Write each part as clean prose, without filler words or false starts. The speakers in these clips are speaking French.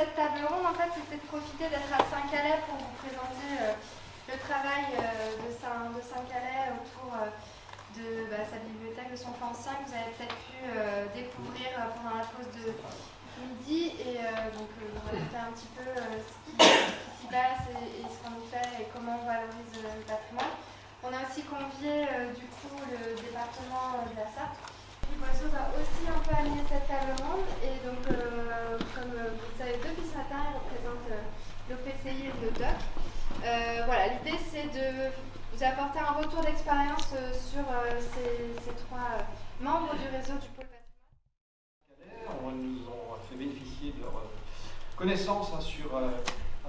cette table ronde, en fait, c'était de profiter d'être à Saint-Calais pour vous présenter le travail de Saint-Calais autour de sa bibliothèque de son enfant ancien que vous avez peut-être pu découvrir pendant la pause de midi. Et donc, on va vous faire un petit peu ce qui s'y passe et ce qu'on y fait et comment on valorise le patrimoine. On a aussi convié du coup le département de la Sarthe. Philippe Boisseau va aussi un peu animer cette table ronde et donc comme vous le savez depuis ce matin, il représente l'OPCI et le DOC. Voilà, l'idée c'est de vous apporter un retour d'expérience sur ces trois membres du réseau du pôle patrimoine. On nous ont fait bénéficier de leur connaissance à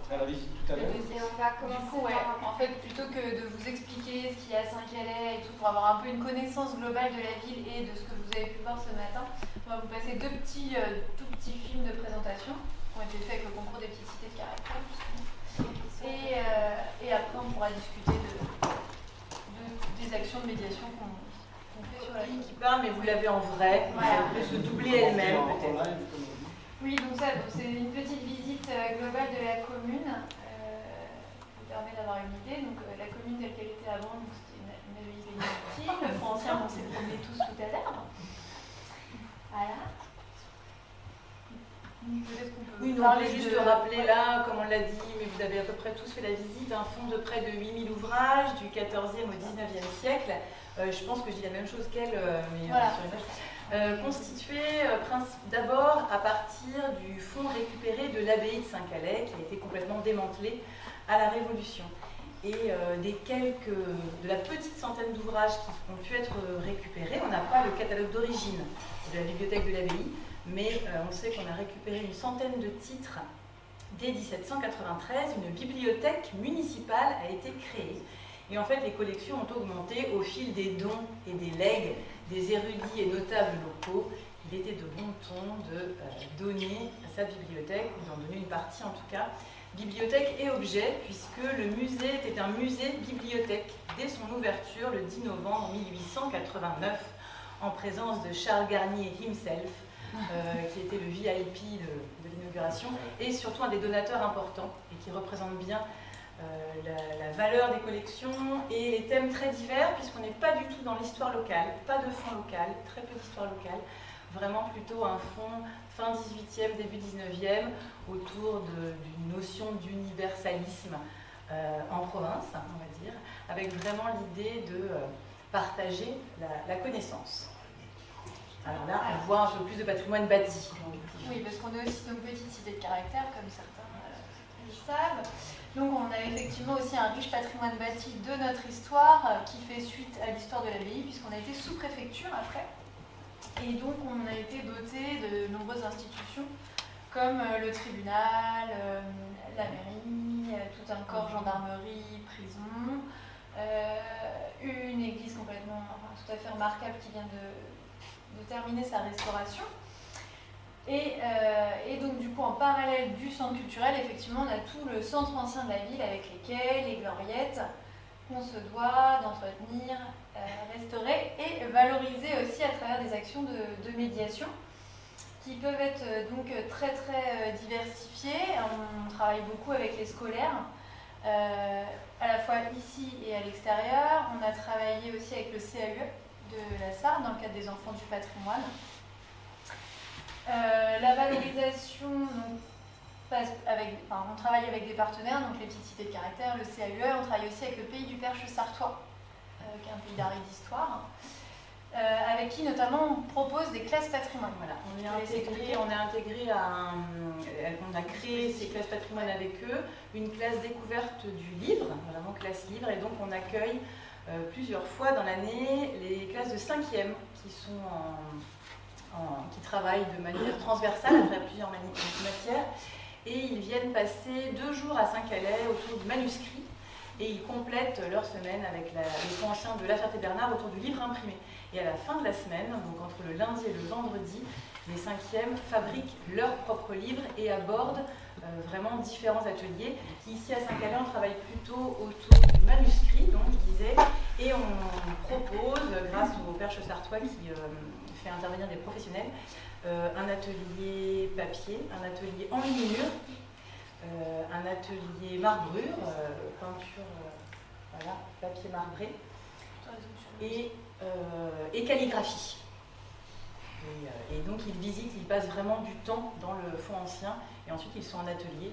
travers la visite tout à l'heure. Et on va commencer en fait, plutôt que de vous expliquer ce qu'il y a à Saint-Calais et tout, pour avoir un peu une connaissance globale de la ville et de ce que vous avez pu voir ce matin, on va vous passer deux tout petits films de présentation qui ont été faits avec le concours des petites cités de caractère. Et après, on pourra discuter des actions de médiation qu'on fait sur la ville. Qui parle, mais vous l'avez en vrai, Voilà. elle peut se doubler elle-même peut-être. Oui, donc c'est une petite visite globale de la commune qui vous permet d'avoir une idée. Donc la commune telle qu'elle était avant, c'était une ville inutile. Le fonds ancien, on s'est promené tous tout à l'heure. Voilà. Peut-être qu'on peut Oui, nous on peut juste rappeler là, comme on l'a dit, mais vous avez à peu près tous fait la visite, un fonds de près de 8000 ouvrages du 14e au 19e siècle. Je pense que je dis la même chose qu'elle, mais voilà. sur une page. Constitué d'abord à partir du fonds récupéré de l'abbaye de Saint-Calais, qui a été complètement démantelé à la Révolution. Et de la petite centaine d'ouvrages qui ont pu être récupérés, on n'a pas le catalogue d'origine de la bibliothèque de l'abbaye, mais on sait qu'on a récupéré une centaine de titres. Dès 1793, une bibliothèque municipale a été créée. Et en fait, les collections ont augmenté au fil des dons et des legs des érudits et notables locaux. Il était de bon ton de donner à sa bibliothèque, ou d'en donner une partie en tout cas, bibliothèque et objets, puisque le musée était un musée-bibliothèque dès son ouverture le 10 novembre 1889, en présence de Charles Garnier himself, qui était le VIP de l'inauguration, et surtout un des donateurs importants, et qui représente bien la valeur des collections et les thèmes très divers, puisqu'on n'est pas du tout dans l'histoire locale, pas de fond local, très peu d'histoire locale, vraiment plutôt un fond fin 18e, début 19e, autour d'une notion d'universalisme en province, on va dire, avec vraiment l'idée de partager la connaissance. Alors là, on voit un peu plus de patrimoine bâti. Oui, parce qu'on est aussi une petite cité de caractère, comme certains le savent. Donc on a effectivement aussi un riche patrimoine bâti de notre histoire qui fait suite à l'histoire de l'abbaye, puisqu'on a été sous-préfecture après. Et donc on a été doté de nombreuses institutions, comme le tribunal, la mairie, tout un corps gendarmerie, prison, une église complètement, tout à fait remarquable qui vient de terminer sa restauration. Et donc du coup en parallèle du centre culturel, effectivement on a tout le centre ancien de la ville avec les quais, les gloriettes qu'on se doit d'entretenir, restaurer et valoriser aussi à travers des actions de médiation qui peuvent être donc très très diversifiées. On travaille beaucoup avec les scolaires, à la fois ici et à l'extérieur. On a travaillé aussi avec le CAUE de la Sarthe dans le cadre des enfants du patrimoine. La valorisation, donc, on travaille avec des partenaires, donc les petites cités de caractère, le CAUE, on travaille aussi avec le Pays du Perche sartois, qui est un pays d'art et d'histoire, avec qui notamment on propose des classes patrimoine. Voilà, on a créé ces classes patrimoine avec eux, une classe découverte du livre, vraiment classe livre, et donc on accueille plusieurs fois dans l'année les classes de 5e qui sont qui travaillent de manière transversale à travers plusieurs matières, et ils viennent passer 2 jours à Saint-Calais autour du manuscrit, et ils complètent leur semaine avec les fonds anciens de La Ferté-Bernard autour du livre imprimé. Et à la fin de la semaine, donc entre le lundi et le vendredi, les 5e fabriquent leurs propres livres et abordent vraiment différents ateliers. Ici à Saint-Calais, on travaille plutôt autour du manuscrit, donc je disais, et on propose, grâce au Perche Sartois qui fait intervenir des professionnels, un atelier papier, un atelier enluminure, un atelier marbrure, peinture, voilà, papier marbré, et calligraphie. Et donc ils visitent, ils passent vraiment du temps dans le fonds ancien et ensuite ils sont en atelier.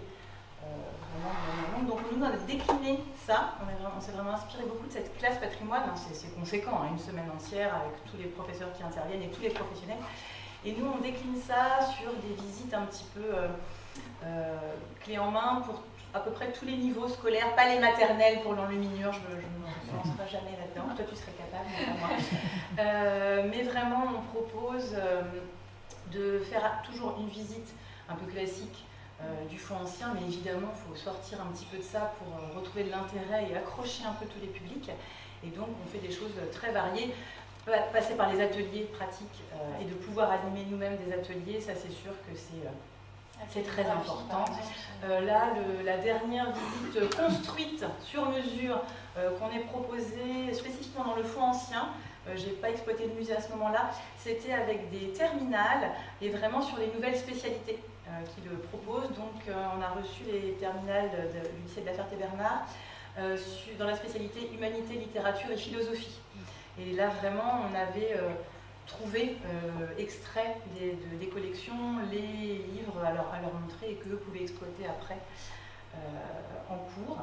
Donc nous on a décliné ça, on s'est vraiment inspiré beaucoup de cette classe patrimoine, hein, c'est conséquent, hein, une semaine entière avec tous les professeurs qui interviennent et tous les professionnels. Et nous on décline ça sur des visites un petit peu clés en main pour à peu près tous les niveaux scolaires, pas les maternelles pour l'enluminure, je ne me lancerai jamais là-dedans, toi tu serais capable, mais pas moi. Mais vraiment on propose de faire toujours une visite un peu classique du fonds ancien, mais évidemment il faut sortir un petit peu de ça pour retrouver de l'intérêt et accrocher un peu tous les publics. Et donc on fait des choses très variées, passer par les ateliers pratiques et de pouvoir animer nous-mêmes des ateliers, ça c'est sûr que c'est très important. Là, la dernière visite construite sur mesure qu'on ait proposée spécifiquement dans le fonds ancien, je n'ai pas exploité le musée à ce moment-là, c'était avec des terminales et vraiment sur les nouvelles spécialités qui le proposent. Donc on a reçu les terminales du lycée de la Ferté-Bernard dans la spécialité humanité, littérature et philosophie. Et là vraiment on avait trouvé extraits des collections, les livres à leur montrer et qu'eux pouvaient exploiter après en cours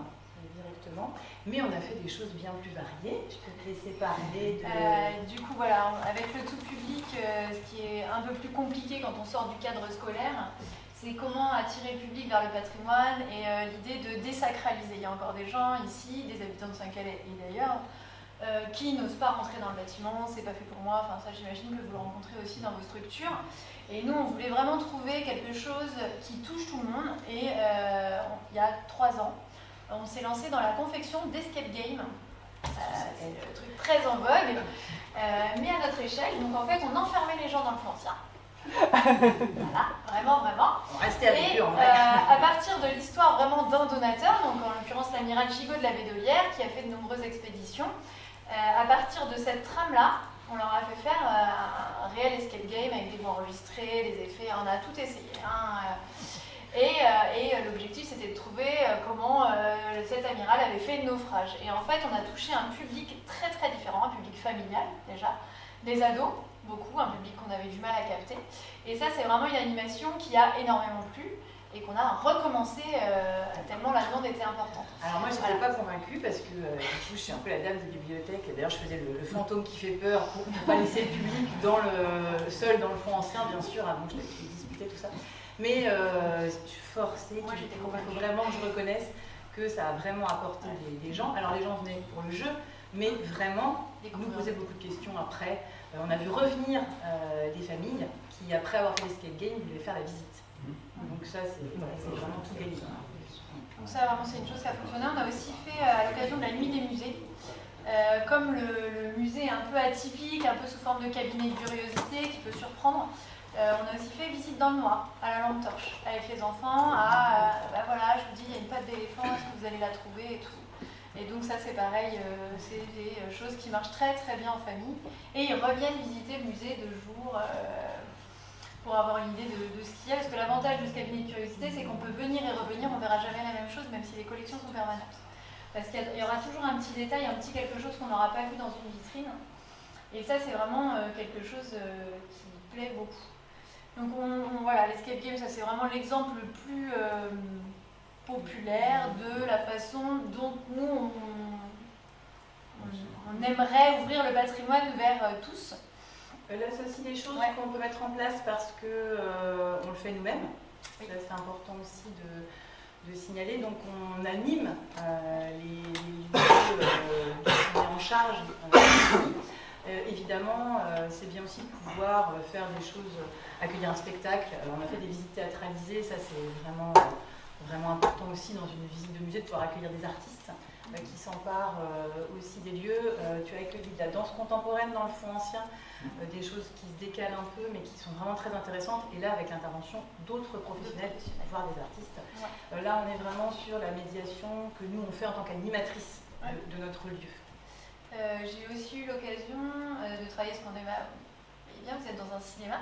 directement. Mais on a fait des choses bien plus variées. Je peux te laisser parler de... Du coup, voilà, avec le tout public, ce qui est un peu plus compliqué quand on sort du cadre scolaire, c'est comment attirer le public vers le patrimoine et l'idée de désacraliser. Il y a encore des gens ici, des habitants de Saint-Calais et d'ailleurs, qui n'osent pas rentrer dans le bâtiment, c'est pas fait pour moi, enfin ça j'imagine que vous le rencontrez aussi dans vos structures. Et nous on voulait vraiment trouver quelque chose qui touche tout le monde et il y a 3 ans, on s'est lancé dans la confection d'escape game. C'est le truc très en vogue, mais à notre échelle. Donc en fait on enfermait les gens dans le fonds ancien. Voilà, vraiment. On restait avec eux en vrai. À partir de l'histoire vraiment d'un donateur, donc en l'occurrence l'amiral Gigot de la Bédolière, qui a fait de nombreuses expéditions, à partir de cette trame-là, on leur a fait faire un réel escape game avec des voix enregistrées, des effets, on a tout essayé. Et l'objectif c'était de trouver comment cet amiral avait fait le naufrage. Et en fait on a touché un public très très différent, un public familial déjà, des ados, beaucoup, un public qu'on avait du mal à capter. Et ça c'est vraiment une animation qui a énormément plu et qu'on a recommencé tellement la demande était importante. Alors moi j'étais pas convaincue parce que du coup, je suis un peu la dame de bibliothèque et d'ailleurs je faisais le fantôme qui fait peur pour ne pas laisser le public seul dans le fond ancien bien sûr, avant que je disputais tout ça. Mais je suis forcée, moi j'étais convaincue. Il faut vraiment que je reconnaisse que ça a vraiment apporté des gens. Alors les gens venaient pour le jeu, mais vraiment nous posaient beaucoup de questions après. On a vu revenir des familles qui après avoir fait l'escape game voulaient faire la visite. Donc ça c'est vraiment tout gagné. Donc ça vraiment c'est une chose qui a fonctionné. On a aussi fait à l'occasion de la nuit des musées, comme le musée est un peu atypique, un peu sous forme de cabinet de curiosité qui peut surprendre, on a aussi fait visite dans le noir, à la lampe torche, avec les enfants, voilà, je vous dis, il y a une patte d'éléphant, est-ce que vous allez la trouver et tout. Et donc ça c'est pareil, c'est des choses qui marchent très très bien en famille. Et ils reviennent visiter le musée 2 jours pour avoir une idée de ce qu'il y a, parce que l'avantage de ce cabinet de curiosité, c'est qu'on peut venir et revenir, on ne verra jamais la même chose, même si les collections sont permanentes. Parce qu'il y aura toujours un petit détail, un petit quelque chose qu'on n'aura pas vu dans une vitrine. Et ça, c'est vraiment quelque chose qui plaît beaucoup. Donc voilà, l'escape game, ça c'est vraiment l'exemple le plus populaire de la façon dont nous, on aimerait ouvrir le patrimoine vers tous. Là, c'est aussi des choses qu'on peut mettre en place parce qu'on le fait nous-mêmes. Oui. C'est important aussi de signaler. Donc, on anime les lieux qui sont en charge. Évidemment, c'est bien aussi de pouvoir faire des choses, accueillir un spectacle. Alors, on a fait des visites théâtralisées, ça c'est vraiment important aussi dans une visite de musée de pouvoir accueillir des artistes. qui s'empare aussi des lieux. Tu as accueilli de la danse contemporaine dans le fonds ancien, des choses qui se décalent un peu mais qui sont vraiment très intéressantes. Et là, avec l'intervention d'autres professionnels, voire des artistes. Ouais. Là, on est vraiment sur la médiation que nous, on fait en tant qu'animatrice de notre lieu. J'ai aussi eu l'occasion de travailler ce qu'on aime. Bien, vous êtes dans un cinéma.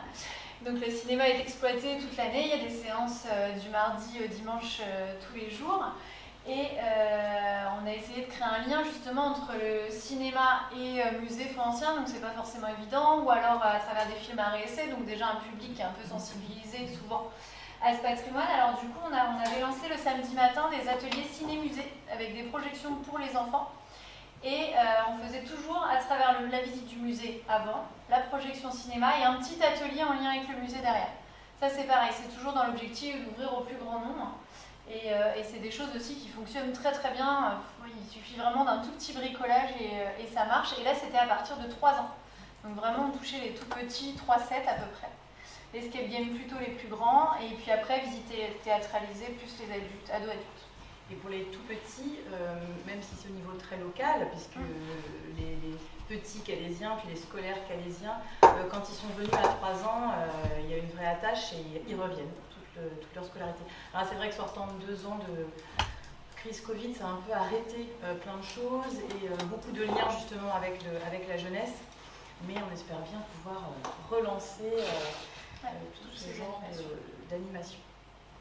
Donc le cinéma est exploité toute l'année. Il y a des séances du mardi au dimanche tous les jours. Et on a essayé de créer un lien justement entre le cinéma et musée fonds ancien, donc c'est pas forcément évident, ou alors à travers des films à réessai, donc déjà un public qui est un peu sensibilisé souvent à ce patrimoine. Alors du coup on avait lancé le samedi matin des ateliers ciné-musée avec des projections pour les enfants. Et on faisait toujours à travers la visite du musée avant, la projection cinéma et un petit atelier en lien avec le musée derrière. Ça c'est pareil, c'est toujours dans l'objectif d'ouvrir au plus grand nombre. Et c'est des choses aussi qui fonctionnent très très bien. Il suffit vraiment d'un tout petit bricolage et ça marche. Et là c'était à partir de 3 ans. Donc vraiment on touchait les tout petits, 3-7 à peu près. L'escape game plutôt les plus grands. Et puis après visiter théâtraliser plus les adultes, ados-adultes. Et pour les tout petits, même si c'est au niveau très local, puisque les petits calaisiens, puis les scolaires calaisiens, quand ils sont venus à 3 ans, il y a une vraie attache et ils reviennent toute leur scolarité. Alors c'est vrai que sortant de 2 ans de crise Covid, ça a un peu arrêté plein de choses et beaucoup de liens justement avec la jeunesse, mais on espère bien pouvoir relancer tout ce genre d'animation,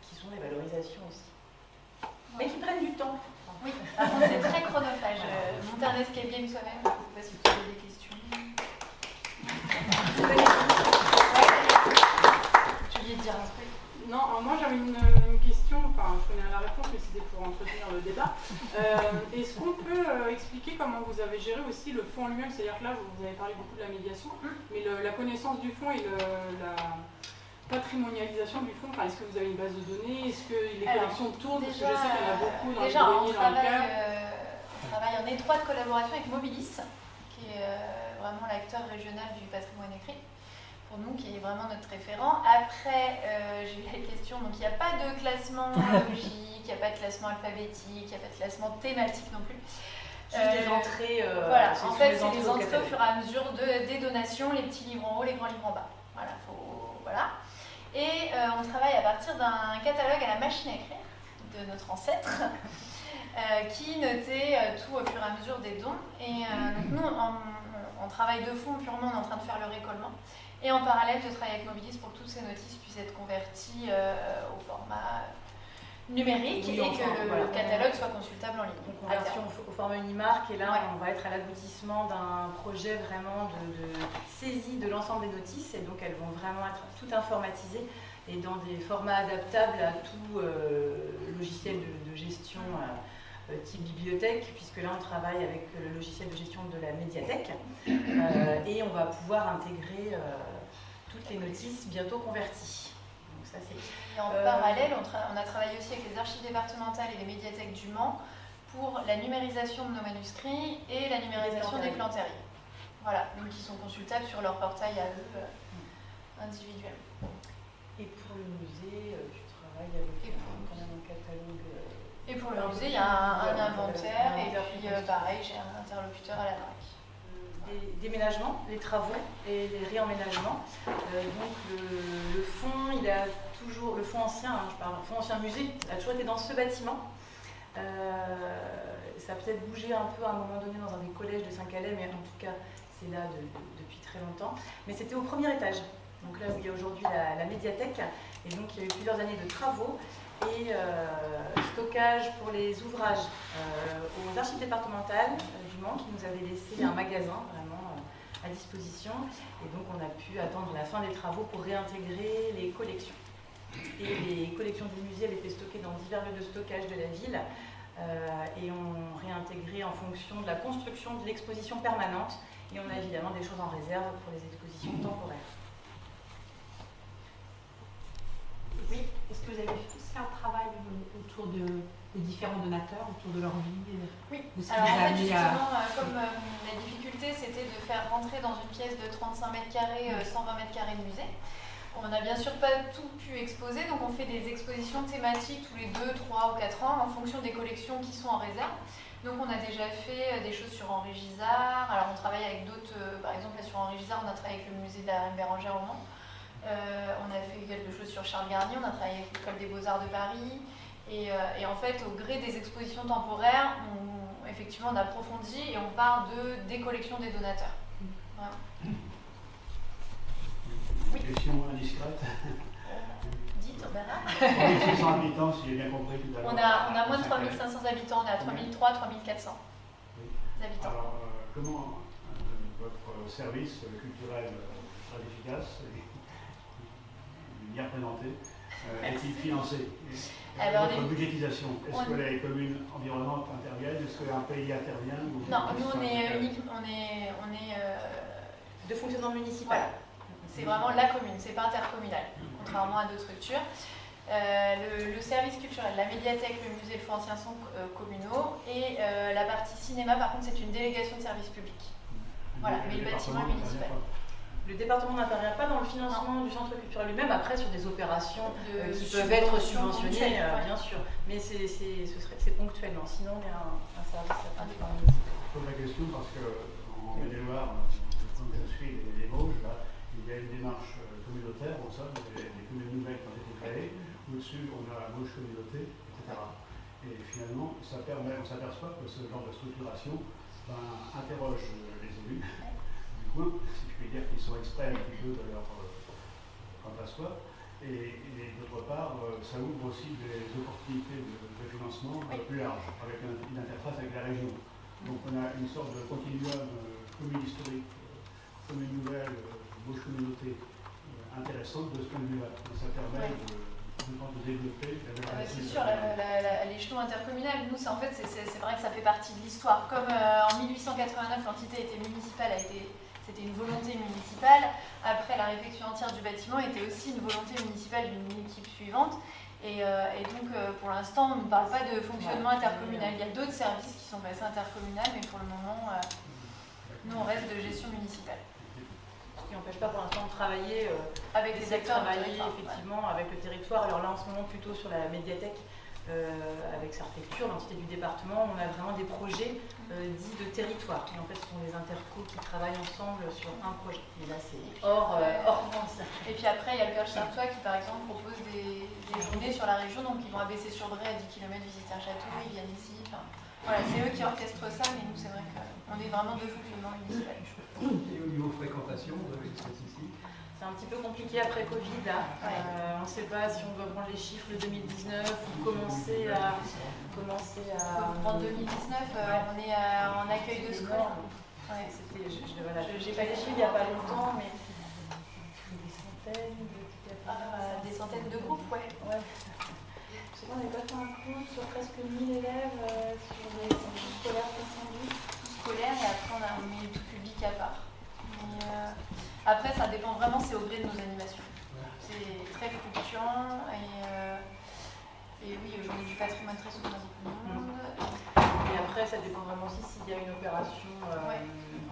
qui sont des valorisations aussi. Mais qui prennent du temps. Oui, par contre c'est très chronophage. Monter un escape game soi-même, je ne sais pas si vous avez des questions. Tu voulais dire un truc? Non, alors moi j'avais une question, enfin je connais la réponse mais c'était pour entretenir le débat. Est-ce qu'on peut expliquer comment vous avez géré aussi le fonds en lui-même? C'est-à-dire que là vous avez parlé beaucoup de la médiation, mais la connaissance du fonds et la patrimonialisation du fonds, est-ce que vous avez une base de données? Est-ce que les collections tournent? Parce que je sais qu'il y en a beaucoup dans les greniers, dans le cœur. On travaille en étroite collaboration avec Mobilis, qui est vraiment l'acteur régional du patrimoine écrit, pour nous, qui est vraiment notre référent. Après, j'ai eu la question, donc il n'y a pas de classement logique, il n'y a pas de classement alphabétique, il n'y a pas de classement thématique non plus. Juste des entrées. Voilà, en fait, c'est les entrées au fur et à mesure des donations, les petits livres en haut, les grands livres en bas. Voilà. Et on travaille à partir d'un catalogue à la machine à écrire de notre ancêtre qui notait tout au fur et à mesure des dons. Et donc nous, on travaille de fond purement, on est en train de faire le récollement. Et en parallèle, je travaille avec Mobilis pour que toutes ces notices puissent être converties au format numérique et que le catalogue soit consultable en ligne. Donc conversion au format Unimark, et là on va être à l'aboutissement d'un projet vraiment de saisie de l'ensemble des notices, et donc elles vont vraiment être toutes informatisées et dans des formats adaptables à tout logiciel de gestion type bibliothèque, puisque là on travaille avec le logiciel de gestion de la médiathèque et on va pouvoir intégrer toutes les notices bientôt converties. Donc ça, et en parallèle, on a travaillé aussi avec les archives départementales et les médiathèques du Mans pour la numérisation de nos manuscrits et la numérisation des planteries. Voilà, donc ils sont consultables sur leur portail à eux individuellement. Et pour le musée, tu travailles avec quand même un catalogue. Et pour le musée, il y a un inventaire et puis pareil, j'ai un interlocuteur à la DRAC. Des déménagements, les travaux et les réemménagements. Donc le fonds, il a toujours, le fonds ancien, je parle, le fonds ancien musée, a toujours été dans ce bâtiment. Ça a peut-être bougé un peu à un moment donné dans un des collèges de Saint-Calais, mais en tout cas c'est là depuis très longtemps. Mais c'était au premier étage, donc là où il y a aujourd'hui la médiathèque, et donc il y a eu plusieurs années de travaux et stockage pour les ouvrages aux archives départementales du Mans, qui nous avaient laissé un magasin vraiment à disposition, et donc on a pu attendre la fin des travaux pour réintégrer les collections. Et les collections du musée avaient été stockées dans divers lieux de stockage de la ville et ont réintégré en fonction de la construction de l'exposition permanente, et on a évidemment des choses en réserve pour les expositions temporaires. Oui, est-ce que vous avez fait aussi un travail autour des différents donateurs, autour de leur vie? Oui, alors en fait justement, comme la difficulté c'était de faire rentrer dans une pièce de 35 mètres carrés, 120 mètres carrés de musée, on n'a bien sûr pas tout pu exposer, donc on fait des expositions thématiques tous les 2, 3 ou 4 ans en fonction des collections qui sont en réserve. Donc on a déjà fait des choses sur Henri Gisard. Alors on travaille avec d'autres, par exemple là sur Henri Gisard, on a travaillé avec le musée de la Reine Bérengère au Mans. On a fait quelque chose sur Charles Garnier, on a travaillé avec l'École des Beaux-Arts de Paris. Et en fait, au gré des expositions temporaires, effectivement on approfondit et on part des collections des donateurs. Voilà. Une question indiscrète. Dites, Bernard. 3600 habitants, si j'ai bien compris tout à l'heure. On a moins de 3500 habitants, on est à 3300, 3400 habitants. Alors, comment votre service culturel très efficace et bien présenté est-il financé? Alors, votre budgétisation, est-ce que les communes environnantes interviennent? Est-ce qu'un pays intervient? Non, nous on est De fonctionnement municipal. Voilà. C'est vraiment la commune, c'est pas intercommunal, contrairement à d'autres structures. Le service culturel, la médiathèque, le musée, le fonds ancien sont communaux. Et la partie cinéma, par contre, c'est une délégation de service public. Voilà, mais le bâtiment est municipal. Le département n'intervient pas dans le financement du centre culturel lui-même, après sur des opérations qui peuvent être subventionnées, bien sûr. Mais c'est ponctuellement, sinon il y a un service indépendant municipal. Je pose la question parce qu'en Maine-et-Loire, je suis les Vosges, là, il y a une démarche communautaire, on sait, des communes nouvelles qui ont été créées. Au-dessus, on a la gauche communauté, etc. Et finalement, on s'aperçoit que ce genre de structuration interroge les élus du coin, si je puis dire qu'ils sont extraits un petit peu de leur quant à soi. Et d'autre part, ça ouvre aussi des opportunités de financement plus larges, avec une interface avec la région. Donc on a une sorte de continuum commune historique, commune nouvelle, gauche communauté intéressante de ce point de vue-là. Ça permet de développer. C'est sûr, l'échelon intercommunal, nous, en fait, c'est vrai que ça fait partie de l'histoire. Comme en 1889, l'entité était municipale, c'était une volonté municipale. Après, la réfection entière du bâtiment était aussi une volonté municipale d'une équipe suivante. Et donc, pour l'instant, on ne parle pas de fonctionnement intercommunal. Il y a d'autres services qui sont passés intercommunal, mais pour le moment, nous, on reste de gestion municipale. Ce qui n'empêche pas pour l'instant de travailler avec des acteurs effectivement avec le territoire. Alors là, en ce moment, plutôt sur la médiathèque, avec Sartecture, l'entité du département, on a vraiment des projets dits de territoire. Et en fait, ce sont les intercos qui travaillent ensemble sur un projet. Et là, c'est hors France. Et puis après, il y a le Perche Sartois qui, par exemple, propose des journées sur la région. Donc, ils vont à Bessé-sur-Bray à 10 km visiter un château, ils viennent ici. Enfin, voilà, c'est eux qui orchestrent ça, mais nous, c'est vrai qu'on est vraiment de fonctionnement municipal. Et au niveau fréquentation, vous avez des statistiques? C'est un petit peu compliqué après Covid, là. On ne sait pas si on doit prendre les chiffres de 2019 ou commencer à... En 2019, on est en accueil de scolaire. Ouais, j'ai pas les chiffres il n'y a pas longtemps, mais des centaines de groupes, ouais. Je sais pas, on n'a pas fait un compte sur presque 1000 élèves sur les centres scolaires confondus. Scolaire, et après on met tout public à part. Mais, après, ça dépend vraiment, c'est au gré de nos animations. C'est très fluctuant et oui, aujourd'hui du patrimoine très souvent beaucoup de monde. Et après, ça dépend vraiment aussi s'il y a une opération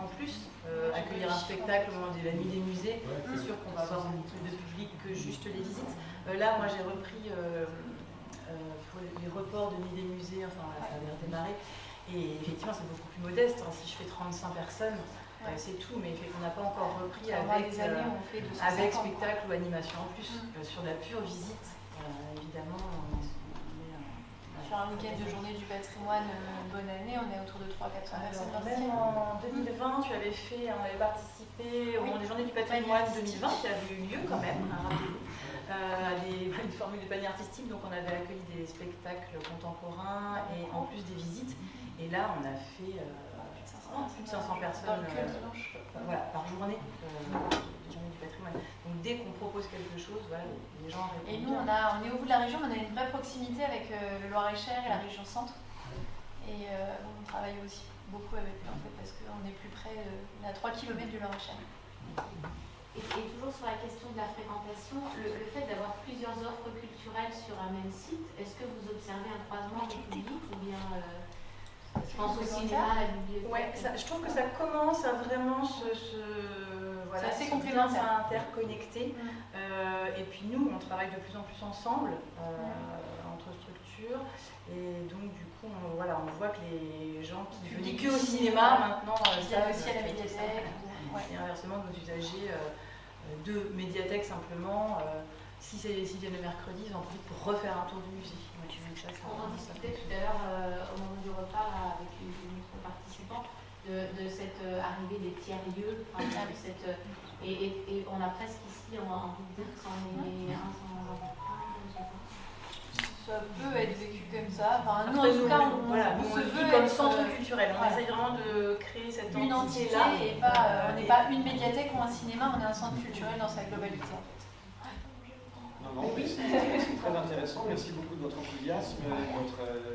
en plus. Accueillir un spectacle au moment de la nuit des musées, c'est sûr qu'on va avoir beaucoup plus de public que juste les visites. Là, moi, j'ai repris pour les reports de nuit des musées, enfin, ça avait redémarré. Et effectivement, c'est beaucoup plus modeste. Si je fais 35 personnes, c'est tout, mais on n'a pas encore repris avec spectacle ou animation en plus. Sur la pure visite, évidemment, sur un week-end de journée du patrimoine, bonne année, on est autour de 300-400 personnes. Même en 2020, on avait participé au moment des journées du patrimoine 2020 qui avait eu lieu quand même, à une formule de panier artistique. Donc on avait accueilli des spectacles contemporains et en plus des visites. Et là, on a fait plus de 500 personnes par journée des journées du patrimoine. Donc dès qu'on propose quelque chose, les gens répondent. Et nous, on est au bout de la région, mais on a une vraie proximité avec le Loir-et-Cher et la région centre. Et on travaille aussi beaucoup avec eux en fait, parce qu'on est plus près, on est à 3 km du Loir-et-Cher. Et toujours sur la question de la fréquentation, le fait d'avoir plusieurs offres culturelles sur un même site, est-ce que vous observez un croisement du public ou bien je pense au cinéma, à la bibliothèque? Ouais, je trouve que ça commence à vraiment voilà, c'est assez bien complémentaire. interconnecté. Et puis nous, on travaille de plus en plus ensemble entre structures. Et donc du coup, on voit que les gens qui ne venaient que au cinéma maintenant viennent aussi à la médiathèque. Et inversement, nos usagers de médiathèque simplement, si viennent le mercredi, ils en profitent pour refaire un tour du musée. On en discutait tout à l'heure au moment du repas avec les autres participants de cette arrivée des tiers-lieux. Et on a presque ici envie de dire que c'en est un sans un. Ça peut être vécu comme ça. Enfin, nous, en Après, tout cas, on se le veut vit comme être, centre culturel. On essaye vraiment de créer cette une entité entité-là. et pas, on n'est pas une médiathèque ou un cinéma, on est un centre culturel dans sa globalité en fait. Non, mais c'est très intéressant. Merci beaucoup de votre enthousiasme et de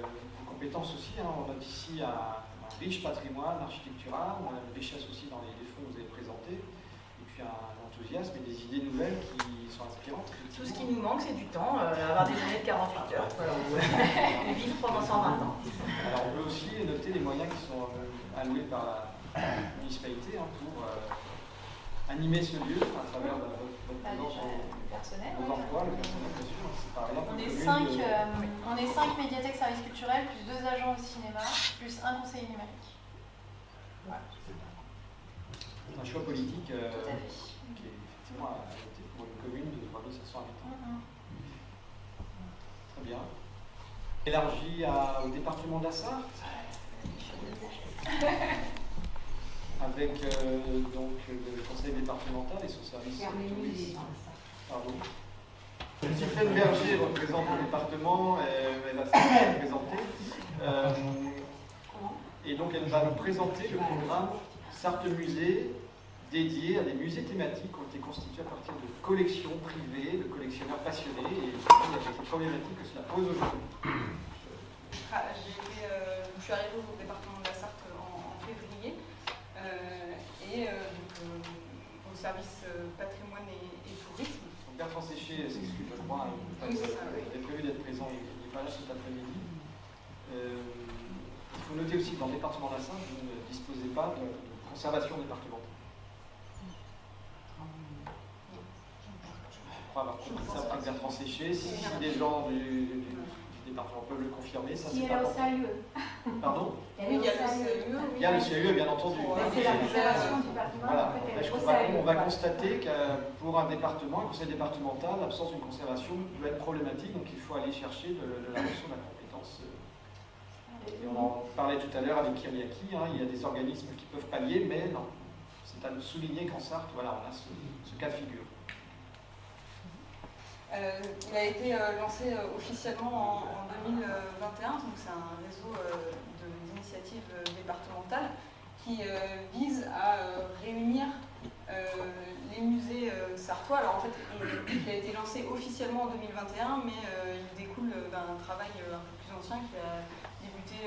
vos compétences aussi. On a ici un riche patrimoine architectural, on a une richesse aussi dans les fonds que vous avez présentés, et puis un enthousiasme et des idées nouvelles qui sont inspirantes. Tout ce qui nous manque, c'est du temps, avoir des journées de 48 heures, et vivre pendant 120 ans. Alors on peut aussi noter les moyens qui sont alloués par la municipalité pour animer ce lieu à travers votre présence, vos emplois, le personnel, bien sûr. C'est par exemple On est 5 médiathèques services culturels, plus 2 agents au cinéma, plus un conseiller numérique. Voilà. Un choix politique qui est effectivement à noter pour une commune de 3500 habitants. Très bien. Élargi au département de la Sarthe avec donc le conseil départemental et son service tourisme. Pardon. Stéphane Berger représente le département, elle va se présenter. Et donc elle va nous présenter le programme Sarthe Musée dédié à des musées thématiques qui ont été constitués à partir de collections privées, de collectionneurs passionnés, et avec les problématiques que cela pose aujourd'hui. Je suis arrivée au département de la Sarthe en février, au service patrimoine et tourisme. Bertrand Séché s'excuse, je crois, il est prévu d'être présent, il n'est pas là cet après-midi. Il faut noter aussi que dans le département de la Sarthe, vous ne disposez pas de conservation départementale. Je crois avoir compris ça par Bertrand Séché. Si des gens du département peuvent le confirmer, ça c'est pas important. Pardon ? Oui, il y a le CAE. Il y a le CAE, bien entendu. C'est la conservation du patrimoine. Voilà. On va constater que pour un département, un conseil départemental, l'absence d'une conservation doit être problématique, donc il faut aller chercher de la notion de la compétence. Et on en parlait tout à l'heure avec Kyriaki, il y a des organismes qui peuvent pallier, mais non. C'est à nous souligner qu'en Sarthe, on a ce cas de figure. Il a été lancé officiellement en 2021, donc c'est un réseau d'initiatives départementales qui vise à réunir les musées sartois. Alors en fait, il a été lancé officiellement en 2021, mais il découle d'un travail un peu plus ancien qui a débuté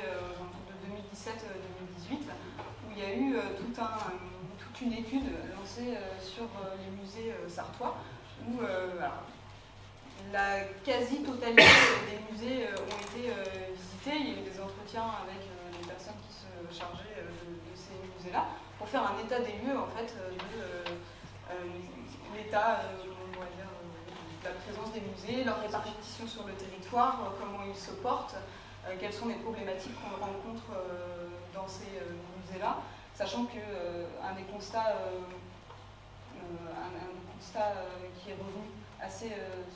de 2017-2018, où il y a eu toute une étude lancée sur les musées sartois, où la quasi-totalité des musées ont été visités. Il y a eu des entretiens avec les personnes qui se chargeaient de ces musées-là pour faire un état des lieux en fait, de l'état, de la présence des musées, leur répartition sur le territoire, comment ils se portent, quelles sont les problématiques qu'on rencontre dans ces musées-là, sachant qu'un des constats qui est revenu assez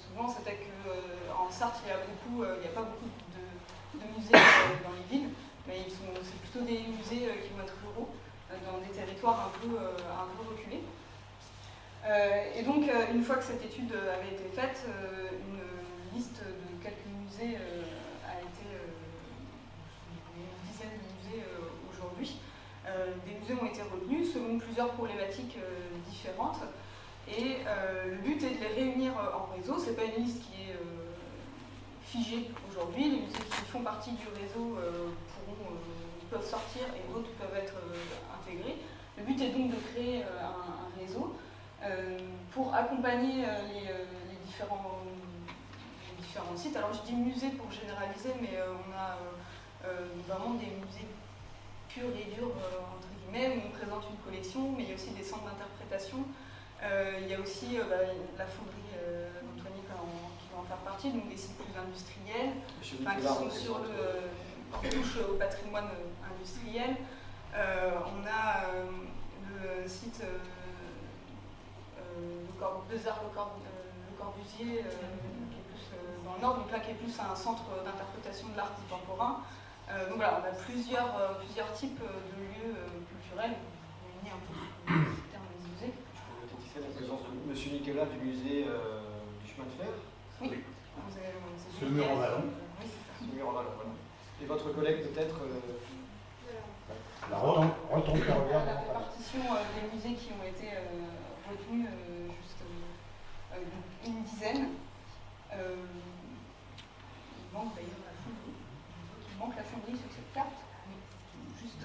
souvent, c'était qu'en Sarthe, il n'y a pas beaucoup de musées dans les villes, mais c'est plutôt des musées qui vont être ruraux, dans des territoires un peu reculés. Et donc, une fois que cette étude avait été faite, une liste de quelques musées a été, une dizaine de musées aujourd'hui. Des musées ont été retenus selon plusieurs problématiques différentes. Et le but est de les réunir en réseau. Ce n'est pas une liste qui est figée aujourd'hui. Les musées qui font partie du réseau peuvent sortir et d'autres peuvent être intégrés. Le but est donc de créer un réseau pour accompagner les différents sites. Alors je dis musées pour généraliser, mais on a vraiment des musées purs et durs, entre guillemets, où on présente une collection, mais il y a aussi des centres d'interprétation. Il y a aussi la fonderie d'Antoine qui va en faire partie, donc des sites plus industriels, qui sont sur qui touchent au patrimoine industriel. On a le site Le Corbusier, qui est plus dans le nord, donc là qui est plus un centre d'interprétation de l'art contemporain. Donc voilà, on a plusieurs types de lieux culturels. On est un peu sur le terme des musées. Je peux notifier la présence de M. Nicolas du musée du chemin de fer. Oui. Ce mur en vallon. Oui, c'est ça. Ce mur en vallon, voilà. Et votre collègue peut-être La retombe ferroviaire. La répartition des musées qui ont été retenus, juste une dizaine. Il manque d'ailleurs la fonderie. Il manque la fonderie sur cette carte. Juste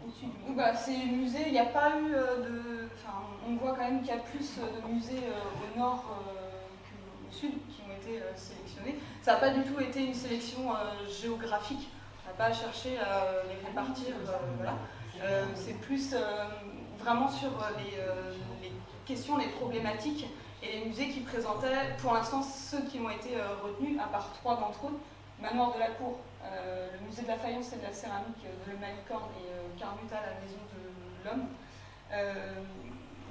au-dessus du. Donc voilà, ces musées, il n'y a pas eu de. Enfin, on voit quand même qu'il y a plus de musées au nord qu'au sud qui ont été sélectionnés. Ça n'a pas du tout été une sélection géographique. On n'a pas cherché à les répartir. Voilà. C'est plus vraiment sur les questions, les problématiques et les musées qui présentaient, pour l'instant, ceux qui ont été retenus, à part 3 d'entre eux, Manoir de la Cour, le musée de la faïence et de la céramique de Le Malicorne et Carmuta, la maison de l'homme,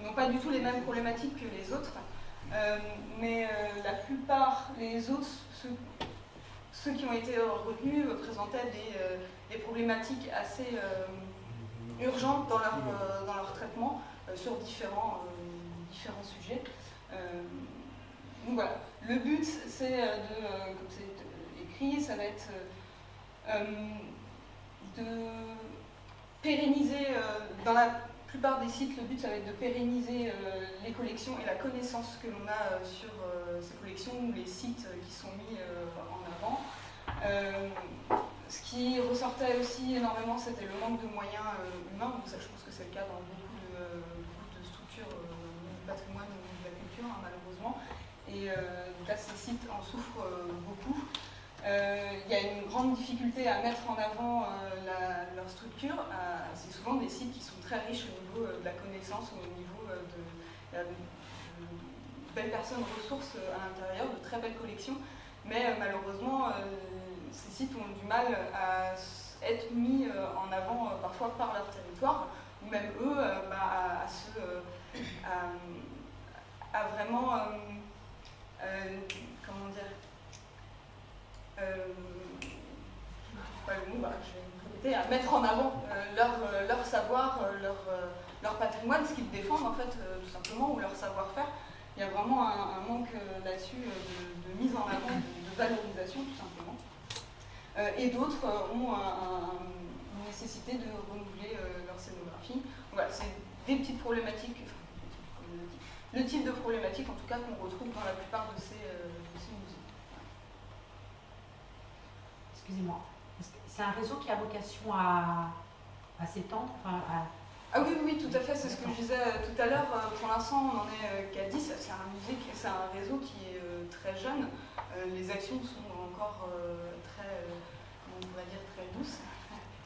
n'ont pas du tout les mêmes problématiques que les autres. Mais la plupart, les autres, ceux qui ont été retenus présentaient des problématiques assez urgentes dans leur traitement sur différents sujets. Donc voilà, le but c'est comme c'est écrit, ça va être de pérenniser, dans la plupart des sites, le but ça va être de pérenniser les collections et la connaissance que l'on a sur ces collections ou les sites qui sont mis en avant. Ce qui ressortait aussi énormément, c'était le manque de moyens humains. Donc ça, je pense que c'est le cas dans beaucoup de structures du patrimoine ou de la culture, hein, malheureusement. Et donc là, ces sites en souffrent beaucoup. Il y a une grande difficulté à mettre en avant leur structure. C'est souvent des sites qui sont très riches au niveau de la connaissance, au niveau de belles personnes ressources à l'intérieur, de très belles collections. Mais malheureusement, ces sites ont du mal à être mis en avant parfois par leur territoire, ou même eux à vraiment, comment dire, pas le mot, je vais répéter, à mettre en avant leur savoir, leur patrimoine, ce qu'ils défendent en fait, tout simplement, ou leur savoir-faire. Il y a vraiment un manque là-dessus de mise en avant, de valorisation tout simplement. Et d'autres ont une nécessité de renouveler leur scénographie. Voilà, c'est des petites problématiques, le type de problématique en tout cas qu'on retrouve dans la plupart de ces musées. Excusez-moi, c'est un réseau qui a vocation à s'étendre, Ah oui, tout à fait, c'est ce que je disais tout à l'heure. Pour l'instant, on n'en est qu'à 10. C'est un musée, c'est un réseau qui est très jeune. Les actions sont encore on pourrait dire très douces.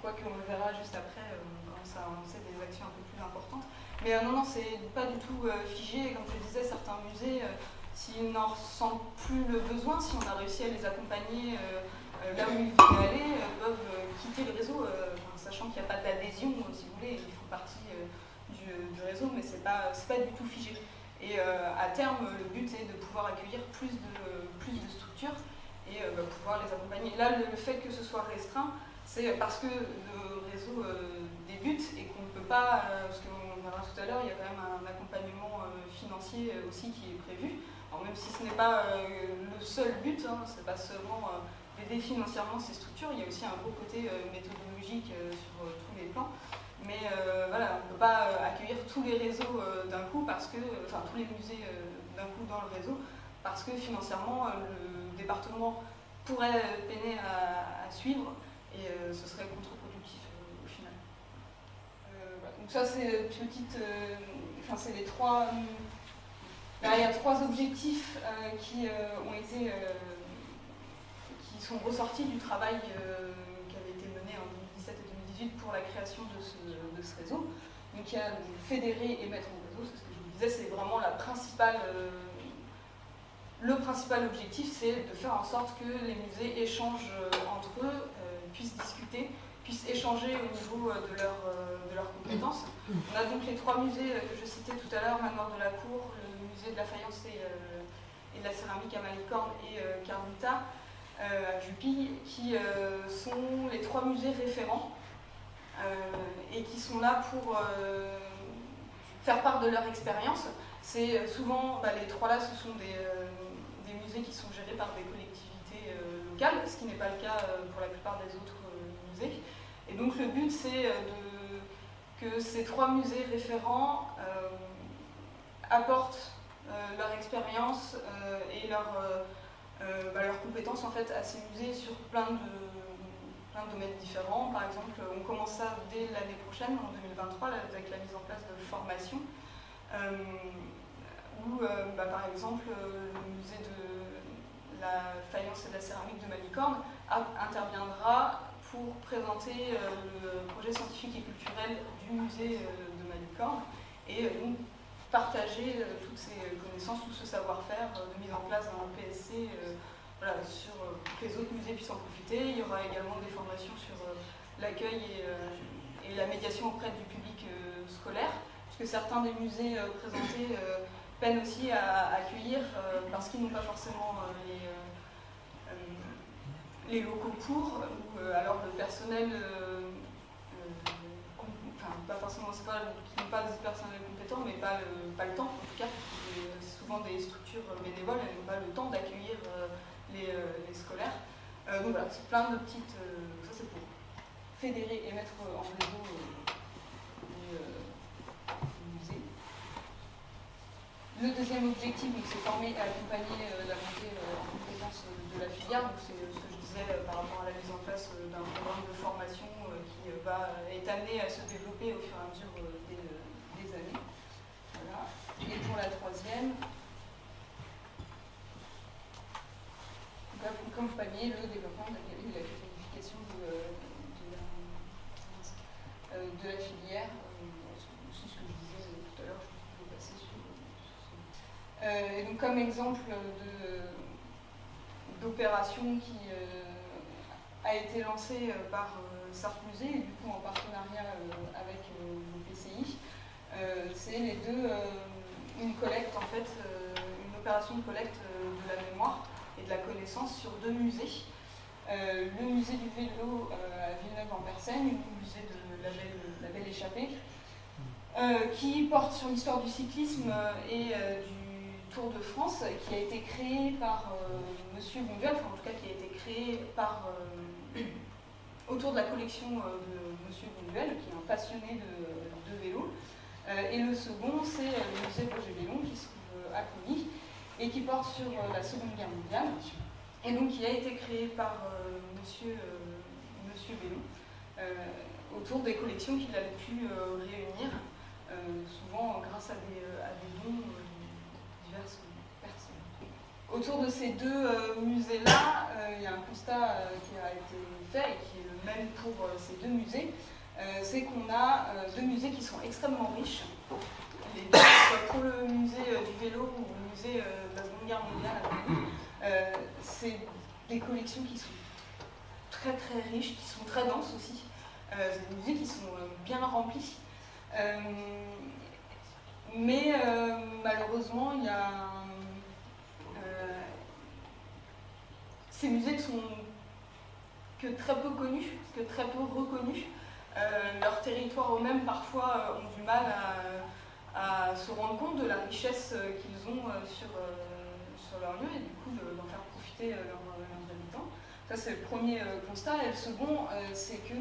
Quoique on le verra juste après, quand ça c'est des actions un peu plus importantes. Mais non, c'est pas du tout figé. Comme je le disais, certains musées, s'ils n'en ressentent plus le besoin, si on a réussi à les accompagner là où ils veulent aller, peuvent quitter le réseau, sachant qu'il n'y a pas d'adhésion, si vous voulez, ils font partie du réseau, mais c'est pas du tout figé. Et à terme, le but est de pouvoir accueillir plus de structures et pouvoir les accompagner. Là, le fait que ce soit restreint, c'est parce que le réseau débute et qu'on ne peut pas, parce qu'on verra tout à l'heure, il y a quand même un accompagnement financier aussi qui est prévu. Alors même si ce n'est pas le seul but, hein, c'est pas seulement d'aider financièrement ces structures, il y a aussi un gros côté méthodologique sur tous les plans. Mais voilà, on ne peut pas accueillir tous les réseaux d'un coup, enfin tous les musées d'un coup dans le réseau, parce que financièrement, le département pourrait peiner à suivre et ce serait contre-productif au final. Voilà. Donc ça, c'est c'est les trois. Là, il y a 3 objectifs qui sont ressortis du travail qui avait été mené en 2017 et 2018 pour la création de ce réseau. Donc il y a fédérer et mettre en réseau, c'est ce que je vous disais, c'est vraiment le principal objectif, c'est de faire en sorte que les musées échangent entre eux, puissent discuter, puissent échanger au niveau de leurs compétences. On a donc les 3 musées que je citais tout à l'heure, Manoir de la Cour, le musée de la faïence et de la céramique à Malicorne et Carnita à Jupille, qui sont les 3 musées référents et qui sont là pour faire part de leur expérience. C'est souvent, les 3 là, ce sont des musées qui sont gérés par des collectivités locales, ce qui n'est pas le cas pour la plupart des autres musées. Et donc le but, c'est que ces 3 musées référents apportent leur expérience et leurs compétences en fait, à ces musées sur plein de domaines différents. Par exemple, on commence ça dès l'année prochaine, en 2023, avec la mise en place de formations. Où, par exemple, le musée de la faïence et de la céramique de Malicorne interviendra pour présenter le projet scientifique et culturel du musée de Malicorne et donc partager toutes ces connaissances, tout ce savoir-faire de mise en place d'un PSC pour que les autres musées puissent en profiter. Il y aura également des formations sur l'accueil et la médiation auprès du public scolaire, puisque certains des musées présentés peinent aussi à accueillir parce qu'ils n'ont pas forcément les locaux pour, ou alors le personnel, pas forcément qui n'ont pas des personnels compétents, mais pas le temps en tout cas. C'est souvent des structures bénévoles, elles n'ont pas le temps d'accueillir les scolaires. Donc voilà, c'est plein de petites. Ça c'est pour fédérer et mettre en réseau les musées. Le deuxième objectif, c'est former et accompagner la montée en compétences de la filière. Donc c'est ce que je disais par rapport à la mise en place d'un programme de formation qui est amené à se développer au fur et à mesure des années. Voilà. Et pour la troisième, accompagner le développement de la qualification de la filière. C'est ce que je disais tout à l'heure, je peux passer sur. Et donc comme exemple d'opération qui a été lancée par Sarthe Musée, et du coup en partenariat avec le PCI, c'est une collecte en fait, une opération de collecte de la mémoire et de la connaissance sur 2 musées. Le musée du vélo à Villeneuve-en-Persaigne, le musée de la Belle Échappée, qui porte sur l'histoire du cyclisme et du Tour de France, qui a été créé par Monsieur Bonduel, enfin en tout cas qui a été créé autour de la collection de Monsieur Bonduel, qui est un passionné de vélo. Et le second, c'est le musée Roger Bellon, qui se trouve à Cluny, et qui porte sur la Seconde Guerre mondiale, et donc qui a été créé par Monsieur Bellon, autour des collections qu'il avait pu réunir, souvent grâce à des dons diverses personnes. Autour de ces 2 musées-là, il y a un constat qui a été fait, et qui est le même pour ces 2 musées, c'est qu'on a 2 musées qui sont extrêmement riches. Les 2, pour le musée du vélo ou le musée de la Seconde Guerre mondiale, c'est des collections qui sont très très riches, qui sont très denses aussi. C'est des musées qui sont bien remplis. Mais malheureusement, il y a ces musées ne sont que très peu connus, que très peu reconnus. Leurs territoires eux-mêmes parfois ont du mal à se rendre compte de la richesse qu'ils ont sur leur lieu et du coup d'en faire profiter leurs habitants. Ça c'est le premier constat. Et le second, c'est que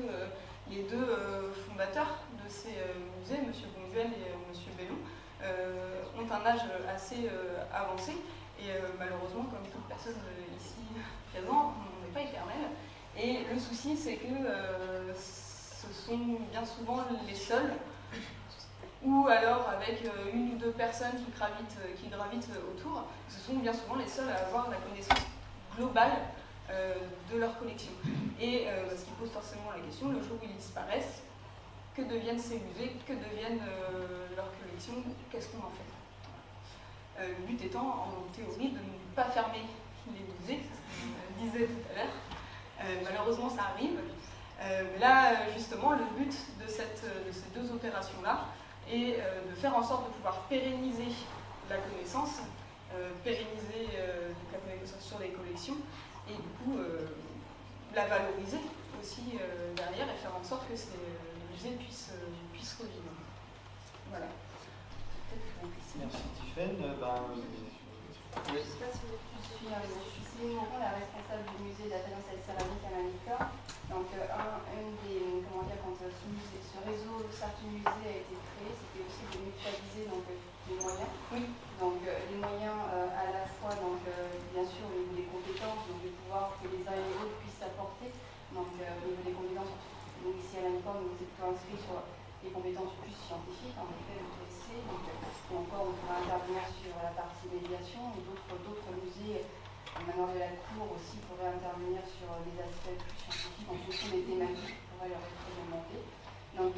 les 2 fondateurs de ces musées, M. Bonduel et M. Bellon, ont un âge assez avancé et malheureusement, comme toute personne ici présente, on n'est pas éternel. Et le souci, c'est que ce sont bien souvent les seuls, ou alors avec 1 ou 2 personnes qui gravitent autour, ce sont bien souvent les seuls à avoir la connaissance globale de leur collection. Et ce qui pose forcément la question, le jour où ils disparaissent, que deviennent ces musées, que deviennent leurs collections, qu'est-ce qu'on en fait. Le but étant, en théorie, de ne pas fermer les musées, c'est ce qu'on disait tout à l'heure. Malheureusement, ça arrive. Mais là, justement, le but de ces deux opérations-là est de faire en sorte de pouvoir pérenniser la connaissance, pérenniser la connaissance sur les collections, et du coup, la valoriser aussi derrière et faire en sorte que ces musées puissent revivre. Voilà. Merci Tiffaine. Je ne sais pas si vous êtes je suis Céline Moron, la responsable du musée d'Athénée céramique à Manicor. Donc, quand ce réseau Sartu Musée a été créé, c'était aussi de mutualiser les moyens. Oui. Donc, les moyens à la fois, bien sûr, au niveau des compétences, donc les pouvoirs que les uns et les autres puissent apporter. Donc, au niveau des compétences, nous, ici à Manicor, nous sommes plutôt inscrits sur les compétences plus scientifiques, en effet, le TSC. Donc, ou encore, on pourra intervenir sur la partie médiation, et d'autres musées. Maintenant de la cour aussi pourrait intervenir sur des aspects plus scientifiques en fonction des thématiques qui pourraient leur être demandées.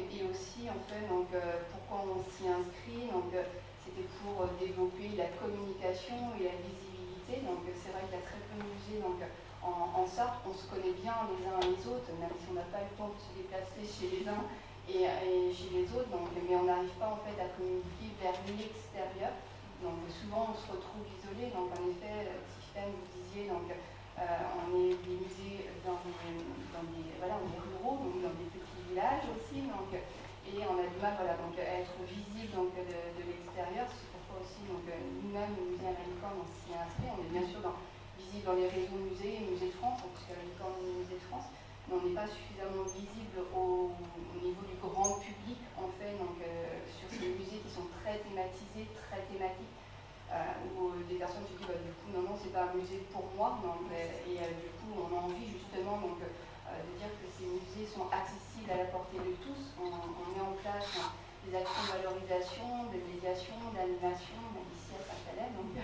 Et aussi, en fait, pourquoi on s'y inscrit, c'était pour développer la communication et la visibilité. Donc c'est vrai qu'il y a très peu de musées en Sarthe, on se connaît bien les uns les autres, même si on n'a pas le temps de se déplacer chez les uns et chez les autres, mais on n'arrive pas en fait à communiquer vers l'extérieur. Donc souvent on se retrouve isolé. Donc en effet, Tiffaine, vous disiez, on est des musées on est ruraux, donc dans des petits villages aussi, et on a du mal à être visible de l'extérieur. C'est pourquoi aussi nous-mêmes, le musée à Manicor, on s'y est inscrit. On est bien sûr visible dans les réseaux musées et musées de France, puisque Manicor est musée de France, mais on n'est pas suffisamment visible au niveau du grand public, en fait, sur ces musées qui sont très thématisés, très thématiques, où des personnes se disent, du coup, non, c'est pas un musée pour moi, du coup, on a envie justement de dire que ces musées sont accessibles à la portée de tous. On met en place des actions de valorisation, de médiation, d'animation, ici à Saint-Calais, donc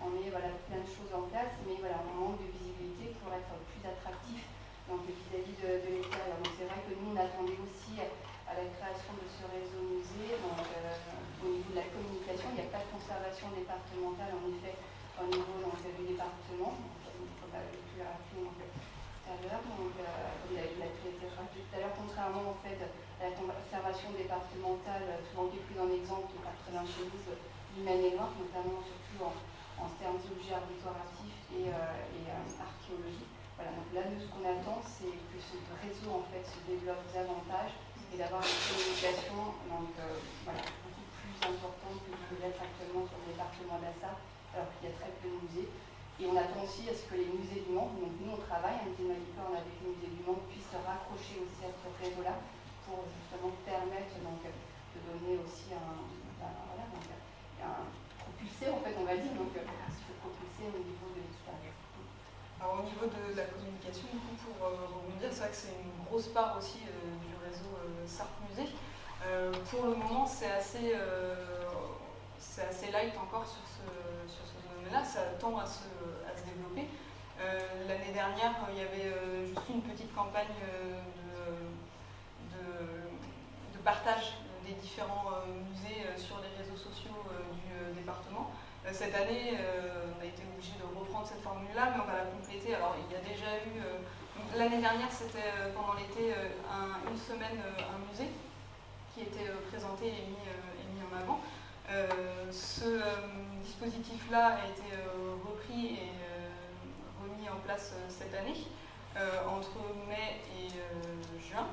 on met plein de choses en place, mais on manque de visibilité pour être plus attractif vis-à-vis de l'extérieur. Donc c'est vrai que nous on attendait aussi à la création de ce réseau musée, au niveau de la communication, il n'y a pas de conservation départementale en effet au niveau du département, comme l'a pu rappeler tout à l'heure, il a été rappelé tout à l'heure, contrairement en fait à la conservation départementale, souvent qui est prise en exemple par très bien chez nous, du Maine-et-Loire, notamment surtout en termes d'objets arboricolatifs et archéologiques. Voilà, donc là, nous, ce qu'on attend, c'est que ce réseau en fait se développe davantage et d'avoir une communication beaucoup plus importante que peut l'être actuellement sur le département de la Sarthe, alors qu'il y a très peu de musées. Et on attend aussi à ce que les musées du Mans, donc nous on travaille à Manicor avec les musées du Mans, puissent se raccrocher aussi à ce réseau-là pour justement permettre de donner aussi propulser en fait, on va dire, se propulser au niveau de l'extérieur. Alors au niveau de la communication, du coup, pour rebondir, c'est vrai que c'est une grosse part aussi du réseau Sarthe Musée. Pour le moment, c'est assez light encore sur ce domaine-là, ça tend à se développer. L'année dernière, il y avait juste une petite campagne de partage des différents musées sur les réseaux sociaux du département. Cette année, on a été obligé de reprendre cette formule-là, mais on va la compléter. Alors, il y a déjà eu... l'année dernière, c'était pendant l'été, une semaine, un musée qui était présenté et mis en avant. Ce dispositif-là a été repris et remis en place cette année, entre mai et juin.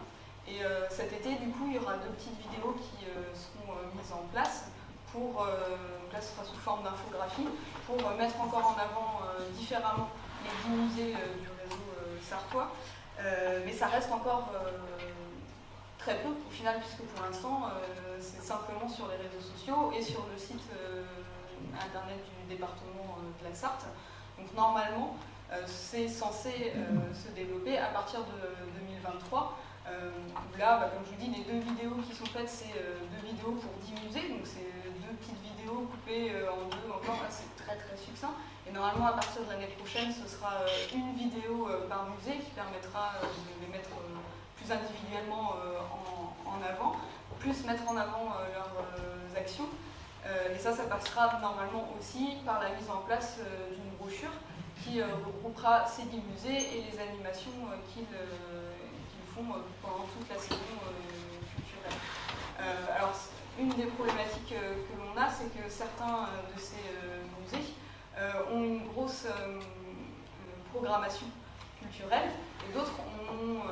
Et cet été, du coup, il y aura 2 petites vidéos qui seront mises en place pour, là ce sera sous forme d'infographie, pour mettre encore en avant différemment les 10 musées du réseau sartois. Mais ça reste encore très peu au final, puisque pour l'instant, c'est simplement sur les réseaux sociaux et sur le site internet du département de la Sarthe. Donc normalement, c'est censé se développer à partir de 2023. Là, comme je vous dis, les 2 vidéos qui sont faites, c'est 2 vidéos pour 10 musées, donc c'est 2 petites vidéos coupées en 2 encore, là c'est très très succinct. Et normalement, à partir de l'année prochaine, ce sera une vidéo par musée qui permettra de les mettre plus individuellement en avant, plus mettre en avant leurs actions. Et ça passera normalement aussi par la mise en place d'une brochure qui regroupera ces 10 musées et les animations qu'ils font pendant toute la saison culturelle. Alors, une des problématiques que l'on a, c'est que certains de ces musées ont une grosse programmation culturelle et d'autres ont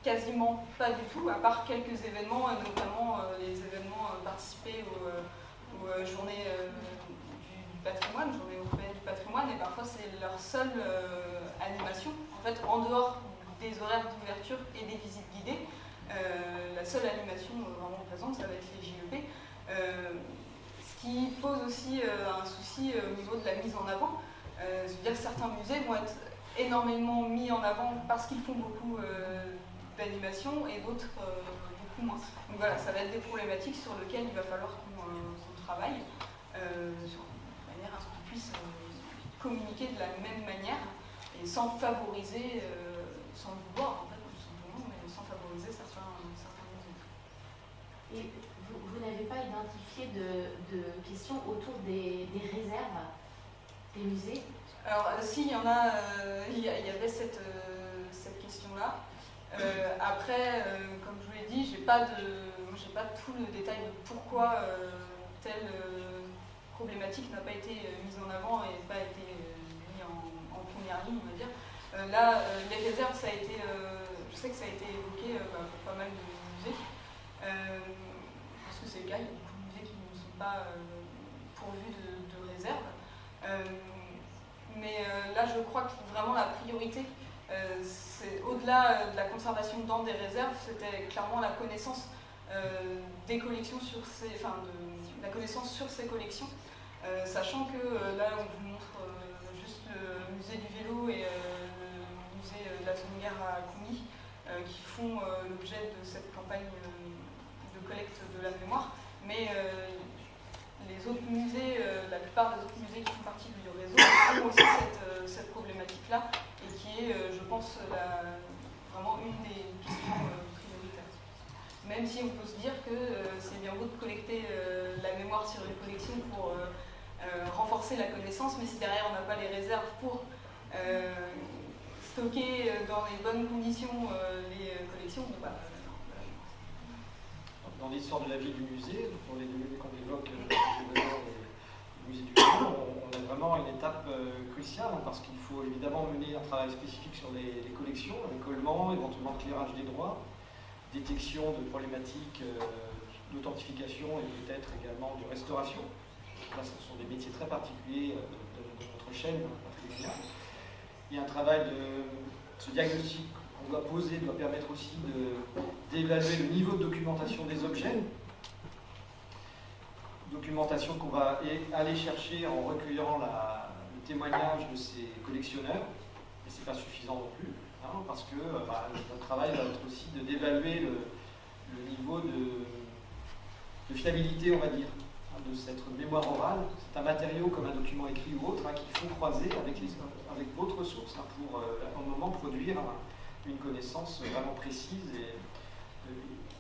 quasiment pas du tout, à part quelques événements, notamment les événements participés aux journées du patrimoine, journée européenne du patrimoine, et parfois c'est leur seule animation. En fait, en dehors des horaires d'ouverture et des visites guidées, la seule animation vraiment présente, ça va être les JEP. Ce qui pose aussi un souci au niveau de la mise en avant. C'est-à-dire que certains musées vont être énormément mis en avant parce qu'ils font beaucoup d'animation et d'autres beaucoup moins. Donc voilà, ça va être des problématiques sur lesquelles il va falloir qu'on travaille de manière à ce qu'on puisse communiquer de la même manière et sans favoriser, sans le vouloir en fait, tout simplement, mais sans favoriser certains musées. Et vous n'avez pas identifié de questions autour des réserves des musées? Alors si, il y en a, il y avait cette question-là. Après, comme je vous l'ai dit, j'ai pas tout le détail de pourquoi telle problématique n'a pas été mise en avant et pas été mise en première ligne, on va dire. Là, les réserves, ça a été, je sais que ça a été évoqué pour pas mal de musées, parce que c'est le cas, il y a beaucoup de musées qui ne sont pas pourvus de réserves. Mais là, je crois que vraiment la priorité, c'est au-delà de la conservation dans des réserves, c'était clairement la connaissance des collections sur la connaissance sur ces collections, sachant que là, on vous montre juste le musée du vélo et le musée de la Seconde Guerre à Cougny, qui font l'objet de cette campagne de collecte de la mémoire, mais les autres musées, la plupart des autres musées qui font partie du réseau ont aussi cette problématique-là et qui est, je pense, vraiment une des questions prioritaires. Même si on peut se dire que c'est bien beau de collecter la mémoire sur une collection pour renforcer la connaissance, mais si derrière on n'a pas les réserves pour stocker dans les bonnes conditions les collections, dans l'histoire de la vie du musée, pour les deux qu'on évoque, le musée du vélo, on a vraiment une étape cruciale parce qu'il faut évidemment mener un travail spécifique sur les collections, l'écollement, éventuellement l'éclairage des droits, détection de problématiques d'authentification et peut-être également de restauration. Là, ce sont des métiers très particuliers de notre chaîne patrimoniale. Il y a un travail de ce diagnostic qu'on doit poser, doit permettre aussi d'évaluer le niveau de documentation des objets. Documentation qu'on va aller chercher en recueillant le témoignage de ces collectionneurs. Et ce n'est pas suffisant non plus, hein, parce que notre travail va être aussi d'évaluer le niveau de fiabilité, on va dire, de cette mémoire orale. C'est un matériau comme un document écrit ou autre qu'il faut croiser avec votre source pour, à un moment, produire une connaissance vraiment précise et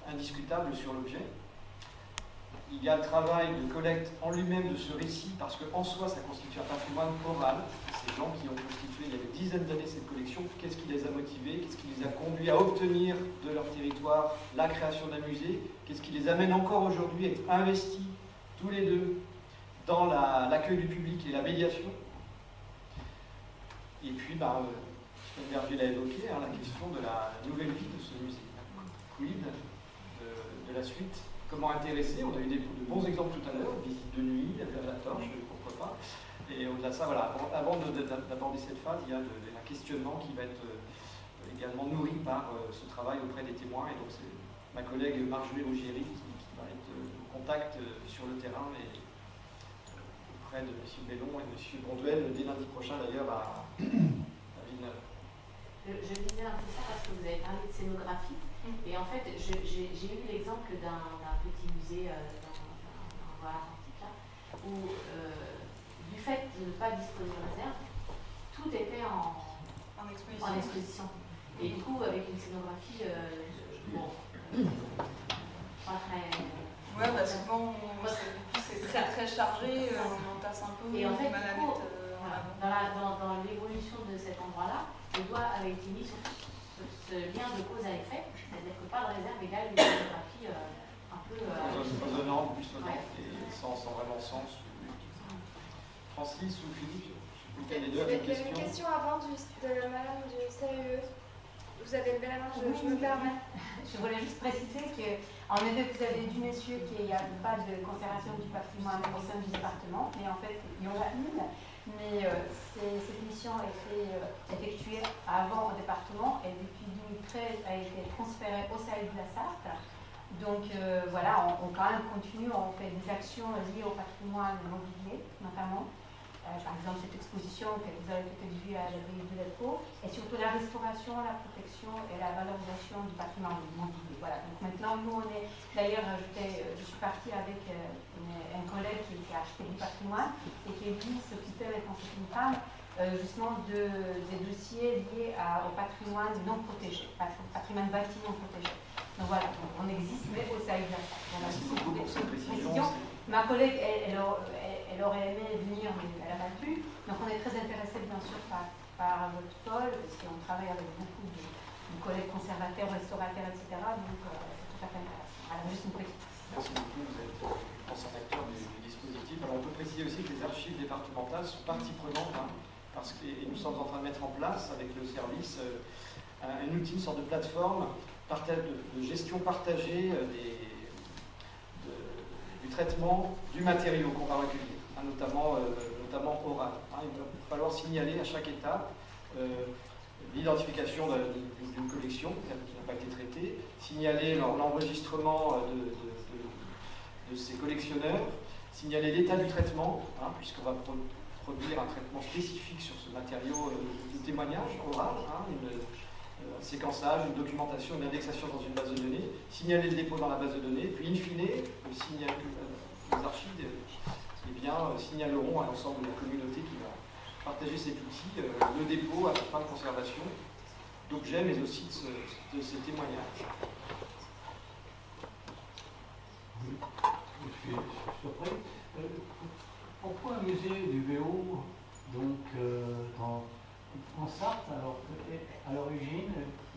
indiscutable sur l'objet. Il y a le travail de collecte en lui-même de ce récit, parce qu'en soi, ça constitue un patrimoine oral. Ces gens qui ont constitué, il y a des dizaines d'années, cette collection, qu'est-ce qui les a motivés, qu'est-ce qui les a conduits à obtenir de leur territoire la création d'un musée, qu'est-ce qui les amène encore aujourd'hui à être investis, tous les deux, dans l'accueil du public et la médiation. Et puis, Berger l'a évoqué, la question de la nouvelle vie de ce musée. Quid de la suite? Comment intéresser? On a eu de bons exemples tout à l'heure, visite de nuit, la torche, pourquoi pas. Et au-delà de ça, voilà, avant d'aborder cette phase, il y a un questionnement qui va être également nourri par ce travail auprès des témoins. Et donc c'est ma collègue Marjorie Ruggieri qui va être en contact sur le terrain et auprès de M. Bellon et M. Bonduel dès lundi prochain d'ailleurs à Villeneuve. Je disais un peu ça parce que vous avez parlé de scénographie. Et en fait, j'ai eu l'exemple d'un petit musée dans l'Atlantique, là, où du fait de ne pas disposer de réserve, tout était en exposition. Et du coup, avec une scénographie, bon, pas très... Ouais, bah souvent, c'est très très chargé, on entasse un peu, et en fait, on va la du coup, mettre dans l'évolution de cet endroit-là, le doigt avait été mis sur ce lien de cause à effet, c'est-à-dire que pas de réserve égale une scénographie un peu... Foisonnante, buissonnante, et sans vraiment sens. Francis ou Philippe, il y avait une question avant de madame du CAE. Vous avez levé la main, je me permets. Je voulais juste préciser qu'en effet, vous avez dit, messieurs, qu'il n'y a pas de conservation du patrimoine au sein du département, mais en fait, il y en a une. Mais cette mission a été effectuée avant au département et depuis 2013 a été transférée au SAE de la Sarthe. Donc voilà, on quand même continue, on fait des actions liées au patrimoine mobilier, notamment. Par exemple, cette exposition que vous avez peut-être vue à l'abbaye de l'Épau, et surtout la restauration, la protection et la valorisation du patrimoine mobilier. Voilà, donc maintenant, nous, on est, d'ailleurs, je suis partie avec un collègue qui a acheté du patrimoine et qui, lui, s'occupait, quand c'était une femme, justement des dossiers liés au patrimoine non protégé, patrimoine bâti non protégé. Donc voilà, donc on existe, mais au SAE de la Sarthe. Merci beaucoup pour cette précision. Ma collègue, elle aurait aimé venir, mais elle n'a pas pu. Donc on est très intéressé bien sûr par votre pôle, parce qu'on travaille avec beaucoup de collègues conservateurs, restaurateurs, etc. Donc c'est tout à fait intéressant. Voilà, juste une petite. Merci beaucoup, vous êtes un acteur du dispositif. Alors on peut préciser aussi que les archives départementales sont partie prenante, parce que nous sommes en train de mettre en place avec le service un outil, une sorte de plateforme de gestion partagée du traitement du matériau qu'on va recueillir, notamment oral. Il va falloir signaler à chaque étape l'identification d'une collection qui n'a pas été traitée, signaler l'enregistrement de ces collectionneurs, signaler l'état du traitement, puisqu'on va produire un traitement spécifique sur ce matériau de témoignage oral, un séquençage, une documentation, une indexation dans une base de données, signaler le dépôt dans la base de données, puis in fine, les archives signaleront à l'ensemble de la communauté qui va partager cet outil le dépôt à la fin de conservation d'objets, mais aussi de ces témoignages. Je suis surpris. Pourquoi un musée du vélo en Sarthe, alors qu'à l'origine,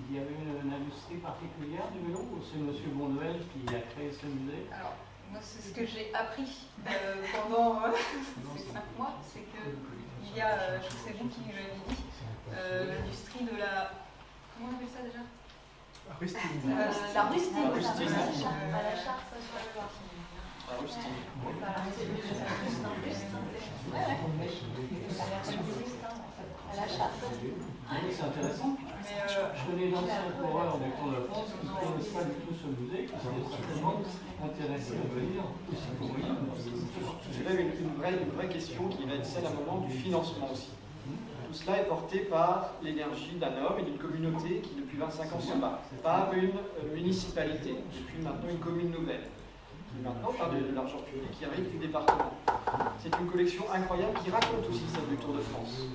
il y avait une industrie particulière du vélo, ou c'est M. Bonduel qui a créé ce musée? Alors, moi, c'est ce que j'ai appris pendant ces 5 mois, c'est qu'il y a, je sais c'est vous qui me l'avez dit, l'industrie de la... Comment on appelle ça déjà? La rustine. La rustine. À la Charte, ça se voit. La rustine. C'est intéressant. Je connais l'ancien coureur du Tour de France qui ne connaissent pas du tout ce musée, qui sont certainement intéressés à venir aussi pour lui. J'ai même une vraie question qui va être celle à un moment du financement aussi. Tout cela est porté par l'énergie d'un homme et d'une communauté qui depuis 25 ans se bat. Pas une municipalité, depuis maintenant une commune nouvelle. Et maintenant, par de l'argent public qui arrive du département. C'est une collection incroyable qui raconte aussi celle du Tour de France.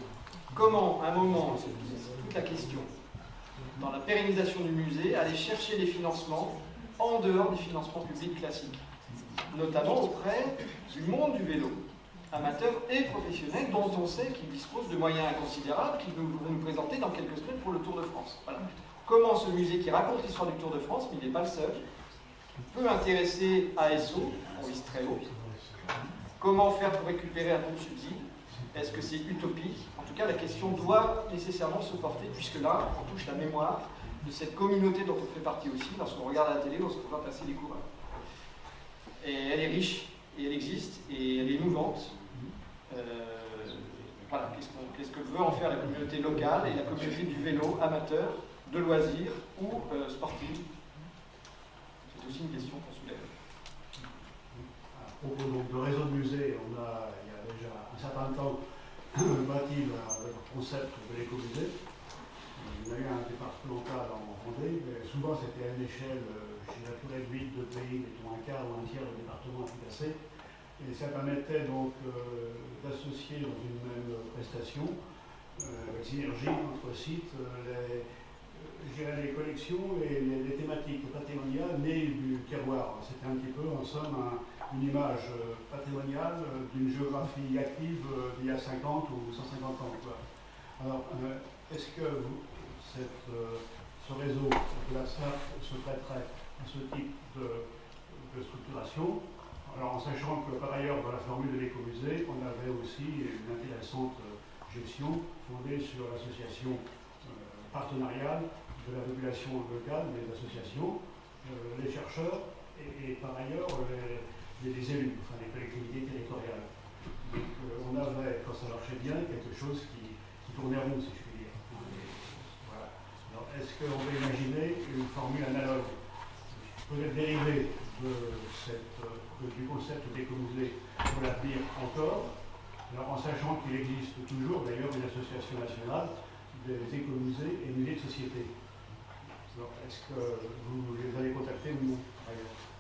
Comment, à un moment, c'est toute la question, dans la pérennisation du musée, aller chercher des financements en dehors des financements publics classiques, notamment auprès du monde du vélo, amateur et professionnel, dont on sait qu'il dispose de moyens inconsidérables qu'ils vont nous présenter dans quelques semaines pour le Tour de France. Voilà. Comment ce musée qui raconte l'histoire du Tour de France, mais il n'est pas le seul, peut intéresser ASO, on vise très haut. Comment faire pour récupérer un bon subside? Est-ce que c'est utopique? En tout cas, la question doit nécessairement se porter, puisque là, on touche la mémoire de cette communauté dont on fait partie aussi, lorsqu'on regarde la télé, lorsqu'on voit passer les coureurs. Et elle est riche, et elle existe, et elle est mouvante. Voilà, qu'est-ce que veut en faire la communauté locale et la communauté du vélo amateur, de loisirs ou sportive? C'est aussi une question qu'on soulève. À propos donc, de réseau de musées, il y a déjà un certain temps bâti le concept de l'écomusée. Il y a eu un départemental en Vendée, mais souvent c'était à une échelle, je dirais, 8 de pays, mettons un quart ou un tiers du département tout cassé. Et ça permettait donc d'associer dans une même prestation, avec synergie entre sites, les collections et les thématiques patrimoniales nées du terroir. C'était un petit peu, en somme, une image patrimoniale d'une géographie active d'il y a 50 ou 150 ans. Quoi. Alors, est-ce que ce réseau de la SAP se prêterait à ce type de structuration? Alors, en sachant que, par ailleurs, dans la formule de l'écomusée, on avait aussi une intéressante gestion fondée sur l'association partenariale de la population locale, des associations, les chercheurs et par ailleurs les élus, enfin les collectivités territoriales. Donc on avait, quand ça marchait bien, quelque chose qui tournait rond, si je puis dire. Voilà. Alors est-ce qu'on peut imaginer une formule analogue, peut-être dérivée du concept d'écomusée pour l'avenir encore, alors en sachant qu'il existe toujours d'ailleurs une association nationale des écomusées et musées de société. Alors, est-ce que vous les avez contactés ou non?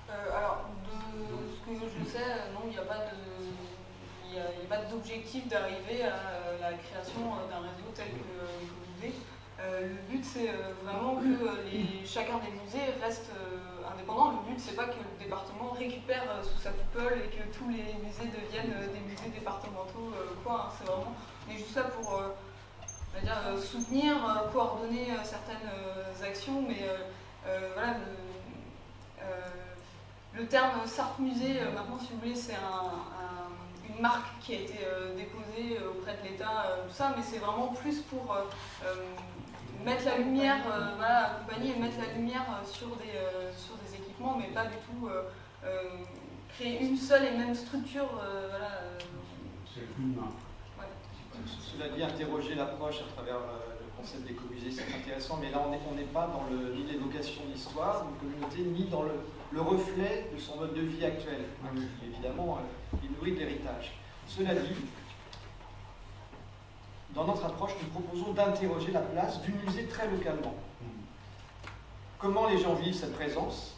Alors, de ce que je sais, non, il n'y a pas d'objectif d'arriver à la création d'un réseau tel que l'écomusée. Le but, c'est vraiment que chacun des musées reste indépendant. Le but, c'est pas que le département récupère sous sa coupole et que tous les musées deviennent des musées départementaux. C'est vraiment, on est juste là pour soutenir, coordonner certaines actions, mais voilà, le terme Sarthe Musée, maintenant, si vous voulez, c'est une marque qui a été déposée auprès de l'État, tout ça, mais c'est vraiment plus pour mettre la lumière, accompagner et mettre la lumière sur des équipements, mais pas du tout créer une seule et même structure. C'est une main. Cela dit, interroger l'approche à travers le concept d'écomusée, c'est intéressant, mais là on n'est pas dans ni l'évocation d'histoire d'une communauté, ni dans le reflet de son mode de vie actuel, qui évidemment il nourrit de l'héritage. Cela dit, dans notre approche, nous proposons d'interroger la place du musée très localement. Comment les gens vivent cette présence,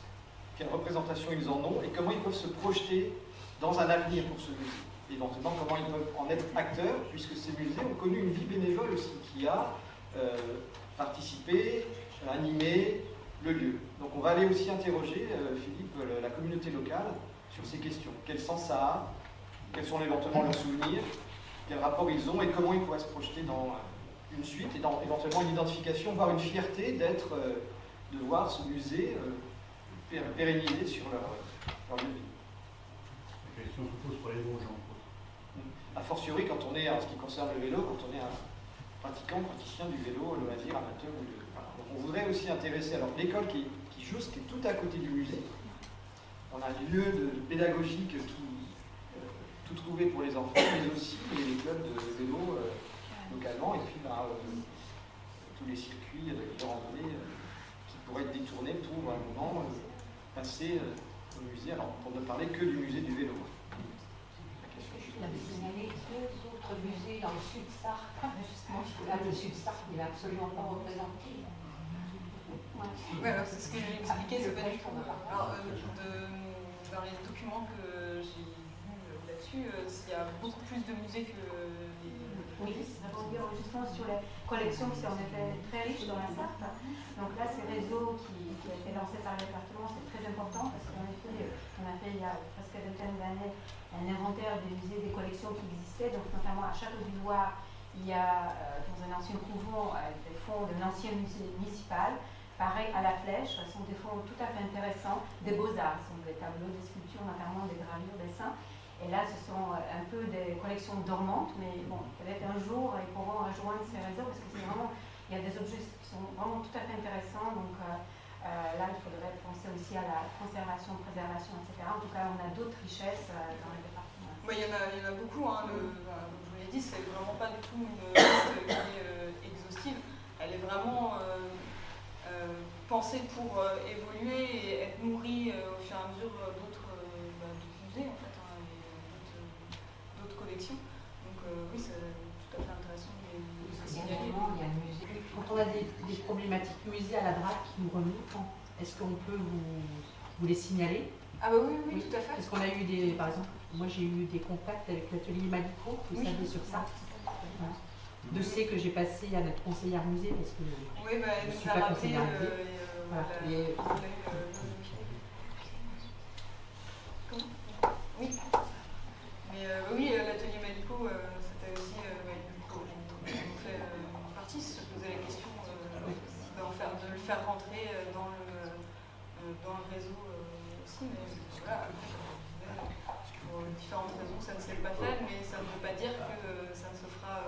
quelle représentation ils en ont, et comment ils peuvent se projeter dans un avenir pour ce musée. Éventuellement, comment ils peuvent en être acteurs, puisque ces musées ont connu une vie bénévole aussi, qui a participé, animé le lieu. Donc on va aller aussi interroger, Philippe, la communauté locale sur ces questions. Quel sens ça a? Quels sont éventuellement leurs souvenirs? Quel rapport ils ont et comment ils pourraient se projeter dans une suite et dans éventuellement une identification, voire une fierté de voir ce musée pérennisé sur leur lieu de vie. La question se pose pour les bons gens. A fortiori, quand on est, en ce qui concerne le vélo, quand on est un praticien du vélo, loisir, amateur. On voudrait aussi intéresser alors l'école qui est tout à côté du musée. On a un lieu de pédagogique tout trouvé pour les enfants, mais aussi les clubs de vélo localement, et puis tous les circuits de randonnée qui pourraient être détournés pour un moment passer au musée, alors pour ne parler que du musée du vélo. Il avait signalé deux autres musées dans le Sud-Sarthe, justement, là, le Sud-Sarthe n'est absolument pas représenté. Oui, alors c'est ce que j'ai expliqué, c'est pas du tout. Alors, dans les documents que j'ai vus là-dessus, il y a beaucoup plus de musées que les... Oui, pour dire justement sur les collections qui sont en effet très riches dans la Sarthe. Donc là, ces réseaux qui a été lancé par le département, c'est très important parce qu'en effet, on a fait il y a presque une vingtaine d'années un inventaire des musées, des collections qui existaient. Donc notamment à Château-du-Loir, il y a dans un ancien couvent des fonds de l'ancien musée municipal. Pareil à la Flèche, ce sont des fonds tout à fait intéressants, des beaux-arts, ce sont des tableaux, des sculptures, notamment des gravures, des dessins. Et là, ce sont un peu des collections dormantes, mais bon, peut-être un jour, ils pourront rejoindre ces réseaux parce que c'est vraiment, il y a des objets qui sont vraiment tout à fait intéressants. Donc là, il faudrait penser aussi à la conservation, préservation, etc. En tout cas, on a d'autres richesses dans le département. Oui, il y en a beaucoup. Hein, comme je vous l'ai dit, c'est vraiment pas du tout une liste qui est exhaustive. Elle est vraiment pensée pour évoluer et être nourrie au fur et à mesure d'autres musées, en fait. Collection. Donc oui, c'est tout à fait intéressant de signaler. Il y a un musée. Quand on a des problématiques musées à la DRAC qui nous remontent, est-ce qu'on peut vous les signaler? Ah bah oui, tout à fait. Parce qu'on a eu par exemple, moi j'ai eu des contacts avec l'atelier Malico, vous savez sur ça. dossier que j'ai passé à notre conseillère musée parce que oui, bah, je ne suis pas conseillère musée. Voilà. Oui. Mais oui, l'atelier Maliko, c'était aussi on fait partie, se poser la question de le faire rentrer dans le réseau aussi. Mais voilà, pour différentes raisons, ça ne s'est pas fait, mais ça ne veut pas dire que ça ne se fera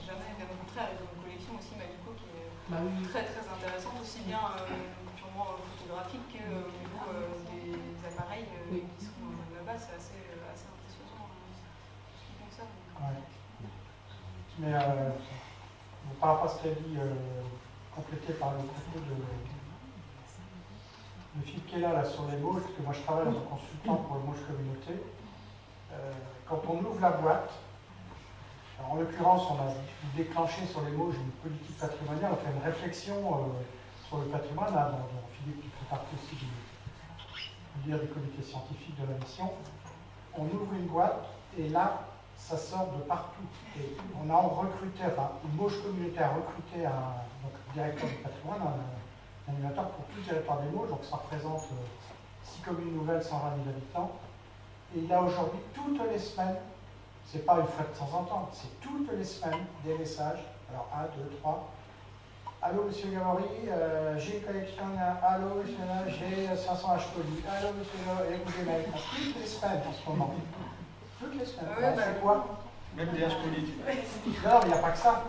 jamais. Bien au contraire, il y a une collection aussi Maliko qui est très très intéressante, aussi bien purement photographique que au niveau des appareils qui sont là-bas. C'est assez impressionnant ce qui concerne. Ouais. Mais par rapport à ce qu'a dit, complété par le propos de Philippe qui est là sur les mots, parce que moi je travaille en tant que consultant pour le Mauges Communauté. Quand on ouvre la boîte, alors en l'occurrence on a déclenché sur les Mauges une politique patrimoniale, on fait une réflexion sur le patrimoine, là, dont Philippe qui fait partie aussi du comité scientifique de la mission. On ouvre une boîte et là ça sort de partout. Et on a recruté, enfin, une Mauges Communauté a recruté un directeur du patrimoine, un animateur pour tout le territoire des Mauges, donc ça représente 6 communes nouvelles, 120 000 habitants. Et il a aujourd'hui, toutes les semaines, c'est pas une fois de temps en temps, c'est toutes les semaines des messages. Alors 1, 2, 3. Allô monsieur Gavori, j'ai une collection, allô monsieur, j'ai 500 H poly, allô monsieur Gavori, et vous avez toutes les semaines en ce moment. Toutes les semaines. C'est quoi? Même des H poly. Non, mais il n'y a pas que ça.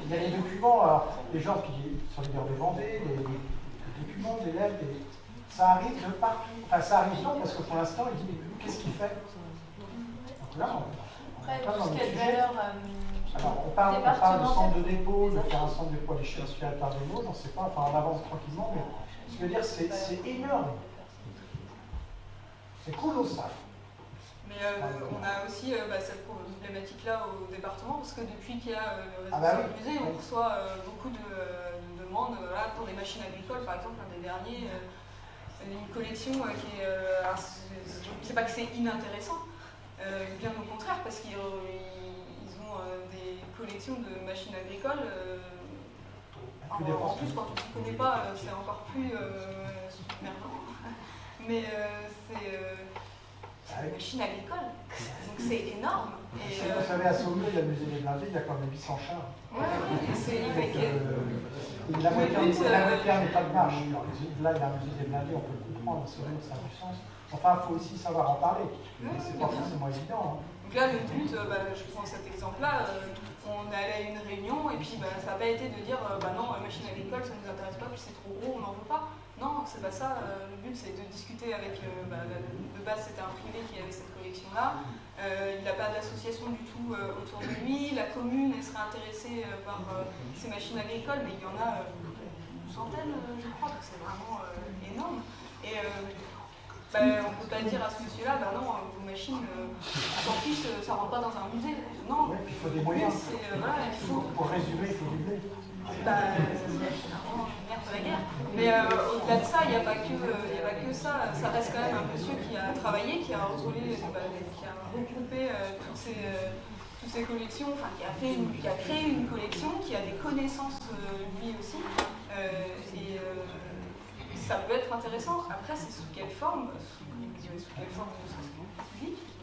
Il y a les documents, alors, les gens qui sont les de Vendée, les documents, des lettres, ça arrive de partout. Enfin, ça arrive non, parce que pour l'instant, il dit, mais qu'est-ce qu'il fait? Donc là, on parle de centre de dépôt, de faire un centre de dépôt à l'échelle supérieure des mots, j'en sais pas, enfin on avance tranquillement, mais ce que je veux dire, c'est énorme. C'est colossal. Mais on a aussi cette problématique-là au département, parce que depuis qu'il y a le réseau musée, on reçoit beaucoup de demandes pour des machines agricoles, par exemple, un des derniers, une collection qui est... c'est pas que c'est inintéressant, bien au contraire, parce qu'ils ont des collections de machines agricoles. En plus, quand on ne s'y connaît pas, c'est encore plus submergent. Mais c'est une machine agricole, donc c'est énorme. Vous savez, à Saumur, il y a le musée des blindés, il y a quand même 800 chars. La moitié n'est pas de marche. Là, il y a un musée des blindés, on peut le comprendre, à Saumur, ça a du sens. Enfin, il faut aussi savoir en parler. C'est pas forcément évident. Donc là, le but, je prends cet exemple-là, on est allé à une réunion et puis ça n'a pas été de dire non, la machine agricole, ça ne nous intéresse pas, puis c'est trop gros, on n'en veut pas. Non, c'est pas ça. Le but, c'est de discuter avec. De base, c'était un privé qui avait cette collection-là. Il n'a pas d'association du tout autour de lui. La commune, elle serait intéressée par ces machines agricoles, mais il y en a une centaine, je crois, donc c'est vraiment énorme. Et on ne peut pas dire à ce monsieur-là, non, vos machines, on s'en fiche, ça ne rentre pas dans un musée. Non, il faut des moyens. Pour résumer, il faut du blé. La guerre. Mais au-delà de ça, il n'y a pas que ça. Ça reste quand même un monsieur qui a travaillé, qui a regroupé toutes ces collections, enfin qui a créé une collection, qui a des connaissances lui aussi. Et ça peut être intéressant. Après, c'est sous quelle forme publique. On ne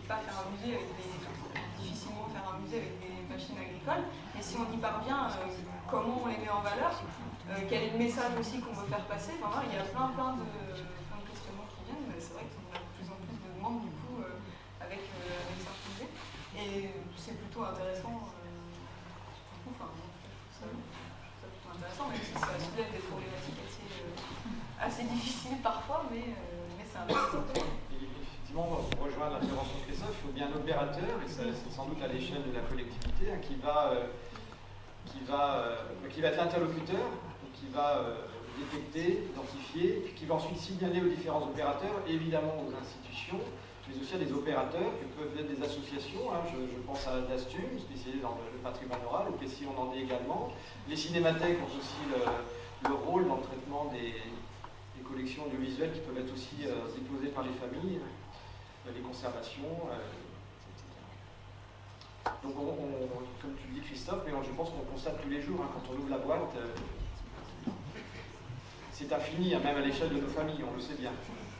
peut pas faire un musée difficilement faire un musée avec des machines agricoles. Et si on y parvient, comment on les met en valeur, quel est le message aussi qu'on veut faire passer. Enfin, il y a plein de questionnements qui viennent, mais c'est vrai qu'on a de plus en plus de demandes du coup avec certains musées. Et c'est plutôt intéressant. Ça plutôt intéressant, même si ça soulève des problématiques assez difficiles parfois, mais c'est intéressant. Effectivement, pour rejoindre l'intervention de Christophe, il faut bien un opérateur, et c'est sans doute à l'échelle de la collectivité, qui va être l'interlocuteur, qui va détecter, identifier, qui va ensuite signaler aux différents opérateurs, évidemment aux institutions, mais aussi à des opérateurs qui peuvent être des associations. Je pense à Dastum, spécialisé dans le patrimoine oral, au PSI on en est également. Les cinémathèques ont aussi le rôle dans le traitement des collections audiovisuelles qui peuvent être aussi déposées par les familles, les conservations, etc. Donc, comme tu le dis, Christophe, mais je pense qu'on constate tous les jours, hein, quand on ouvre la boîte, c'est infini, hein, même à l'échelle de nos familles, on le sait bien.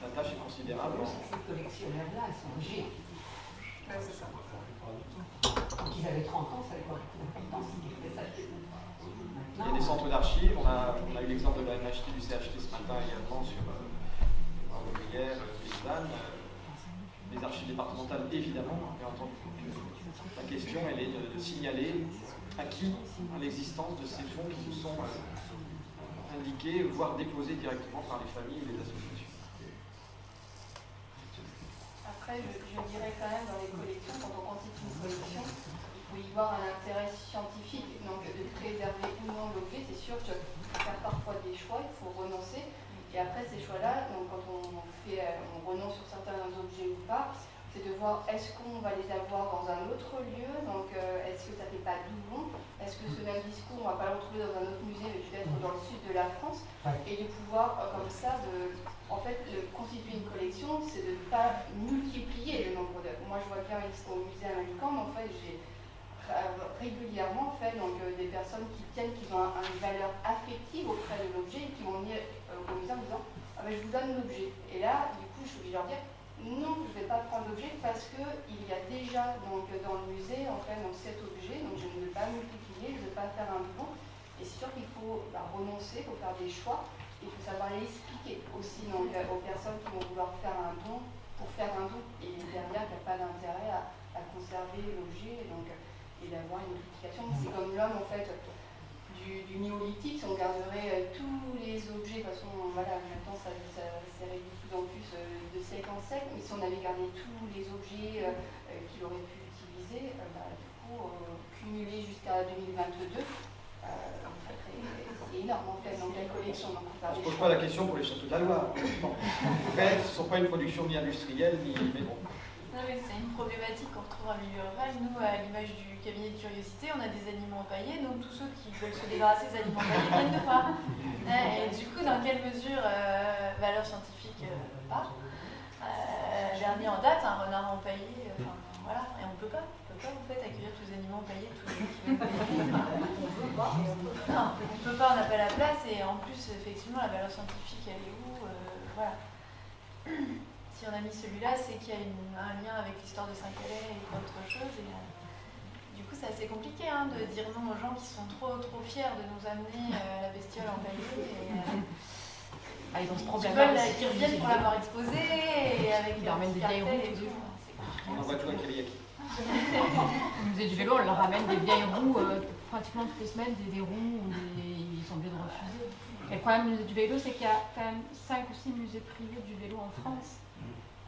La tâche est considérable. Ces collectionneurs-là, ils sont âgés. Ouais, c'est ça. Quand ils avaient 30 ans, ça n'avait pas beaucoup d'importance. Il y a des centres d'archives, on a eu l'exemple de la MHT du CHT ce matin également sur hier, Paysanne, les archives départementales évidemment, bien entendu. La question elle est de signaler à qui l'existence de ces fonds qui nous sont indiqués, voire déposés directement par les familles et les associations. Après, je dirais quand même dans les collections, quand on constitue une collection, il faut y voir un intérêt scientifique, donc de préserver ou non l'objet. C'est sûr qu'il faut faire parfois des choix, il faut renoncer. Et après ces choix-là, donc quand on renonce sur certains objets ou pas, c'est de voir est-ce qu'on va les avoir dans un autre lieu, donc est-ce que ça ne fait pas doublon, est-ce que ce même discours, on ne va pas le retrouver dans un autre musée, mais peut-être dans le sud de la France, et de pouvoir comme ça, en fait, constituer une collection, c'est de ne pas multiplier le nombre d'œuvres. Moi je vois bien ici au musée à Manicamp, en fait j'ai régulièrement donc, des personnes qui tiennent, qui ont une valeur affective auprès de l'objet et qui vont venir au musée en disant ah ben, je vous donne l'objet. Et là, du coup, je suis obligée de leur dire non, je ne vais pas prendre l'objet parce qu'il y a déjà donc, dans le musée en fait, donc, cet objet, donc je ne vais pas multiplier, je ne vais pas faire un doublon. Et c'est sûr qu'il faut renoncer, il faut faire des choix, il faut savoir les expliquer aussi donc, aux personnes qui vont vouloir faire un don pour faire un don. Et derrière, il n'y a pas d'intérêt à conserver l'objet. Et d'avoir une multiplication. C'est comme l'homme en fait du néolithique, si on garderait tous les objets, de toute façon voilà, maintenant ça s'est réduit de plus en plus de siècle en siècle, mais si on avait gardé tous les objets qu'il aurait pu utiliser, du coup cumulé jusqu'à 2022, c'est énorme en fait, donc la collection. Donc, on ne se pose pas la question pour les châteaux de la Loire. Après, ce ne sont pas une production ni industrielle, mais bon. Non, mais c'est une problématique qu'on retrouve en milieu rural. Nous, à l'image du cabinet de curiosité, on a des animaux empaillés, donc tous ceux qui veulent se débarrasser des animaux empaillés viennent de part. Et du coup, dans quelle mesure, valeur scientifique, pas. Dernier en date, un renard empaillé, voilà, et on peut pas en fait accueillir tous les animaux empaillés, tous ceux qui veulent payer. On veut pas. Non, on peut pas, on n'a pas la place, et en plus, effectivement, la valeur scientifique, elle est où voilà. Si on a mis celui-là, c'est qu'il y a un lien avec l'histoire de Saint-Calais et d'autres choses. Et, du coup, c'est assez compliqué de dire non aux gens qui sont trop fiers de nous amener la bestiole empaillée. Ils ont ce problème-là. Qui reviennent pour l'avoir exposé et avec ils leur amènent des vieilles roues et tout. On envoie tout à Kiriaki. Au musée du vélo, on leur ramène des vieilles roues pratiquement toutes les semaines, des roues, ils sont obligés de refuser. Et le problème du musée du vélo, c'est qu'il y a quand même 5 ou 6 musées privés du vélo en France.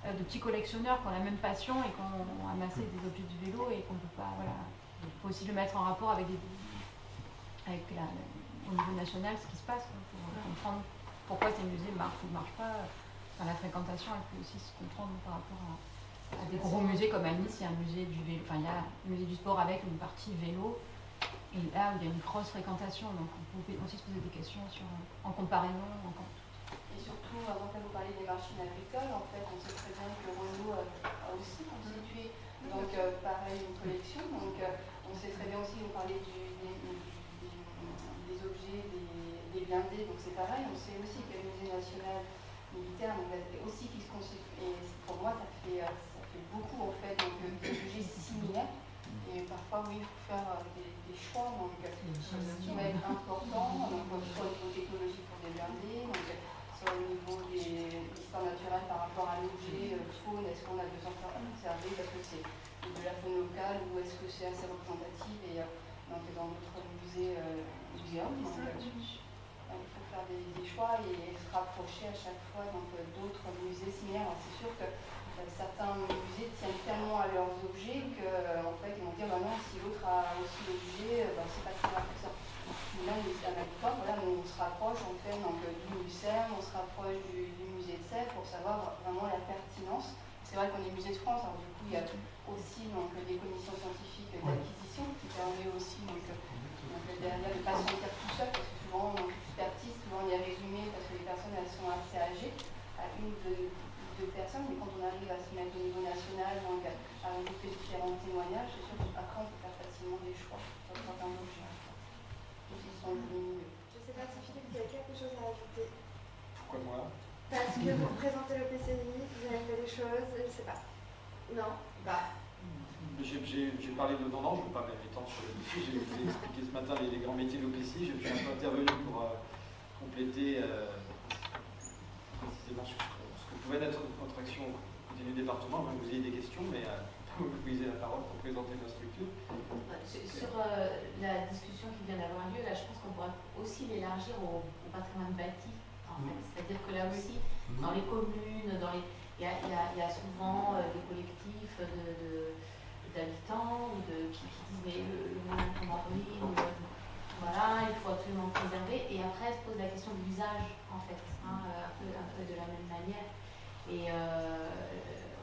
De petits collectionneurs qui ont la même passion et qui ont amassé des objets du vélo et qu'on ne peut pas, voilà. Il faut aussi le mettre en rapport avec au niveau national ce qui se passe pour comprendre pourquoi ces musées marchent ou ne marchent pas. Enfin, la fréquentation, elle peut aussi se comprendre par rapport à des gros musées comme à Nice, il y a un musée du vélo, enfin il y a un musée du sport avec une partie vélo et là où il y a une grosse fréquentation, donc on peut aussi se poser des questions en comparaison. Et surtout, avant que vous parliez des machines agricoles, en fait, on sait très bien que Renault a aussi constitué donc, pareil, une collection. Donc, on sait très bien aussi, vous parlez des objets, des blindés, donc c'est pareil. On sait aussi que le musée national militaire aussi qui se constitue. Et pour moi, ça fait beaucoup en fait d'objets similaires. Et parfois, oui, il faut faire des choix. Donc, ce qui va être important, donc, soit au niveau technologique pour des blindés. Donc, au niveau des histoires naturelles par rapport à l'objet, faune, est-ce qu'on a besoin de conserver parce que c'est de la faune locale ou est-ce que c'est assez représentatif et donc dans notre muséum. Donc, il faut faire des choix et se rapprocher à chaque fois d'autres musées similaires. Alors, c'est sûr que certains musées tiennent tellement à leurs objets qu'en fait ils vont dire bah non, si l'autre a aussi l'objet, c'est pas très grave que ça. Là, à Manicamp, voilà, on se rapproche en fait, donc, du MUCERN, on se rapproche du musée de Sèvres pour savoir vraiment la pertinence. C'est vrai qu'on est musée de France, alors du coup il y a aussi donc, des commissions scientifiques d'acquisition qui permet aussi derrière de ne pas se sentir tout seul, parce que souvent l'expertise, souvent on est résumé parce que les personnes elles sont assez âgées, à une ou deux personnes, mais quand on arrive à se mettre au niveau national, donc à regrouper différents témoignages, témoignages, c'est sûr qu'après on peut faire facilement des choix sur certains objets. Qui sont lumineux. Je ne sais pas si Philippe, vous avez quelque chose à ajouter. Pourquoi moi? Parce que vous présentez le PCI, vous avez fait des choses, je ne sais pas. Non? Bah. J'ai parlé de non, je ne veux pas m'étendre sur le dossier. J'ai expliqué ce matin les grands métiers de l'OPCI. Je suis un peu intervenu pour compléter précisément sur ce que pouvait être notre action au côté du département. Même vous ayez des questions, mais vous pouvez la parole pour présenter la structure. Sur la discussion qui vient d'avoir lieu, là, je pense qu'on pourra aussi l'élargir au patrimoine bâti. En fait. C'est-à-dire que là aussi, dans les communes, il y a souvent des collectifs d'habitants qui disent mais le monde tombe en ruine, voilà, il faut absolument préserver. Et après, se pose la question de l'usage, en fait, un peu de la même manière. Et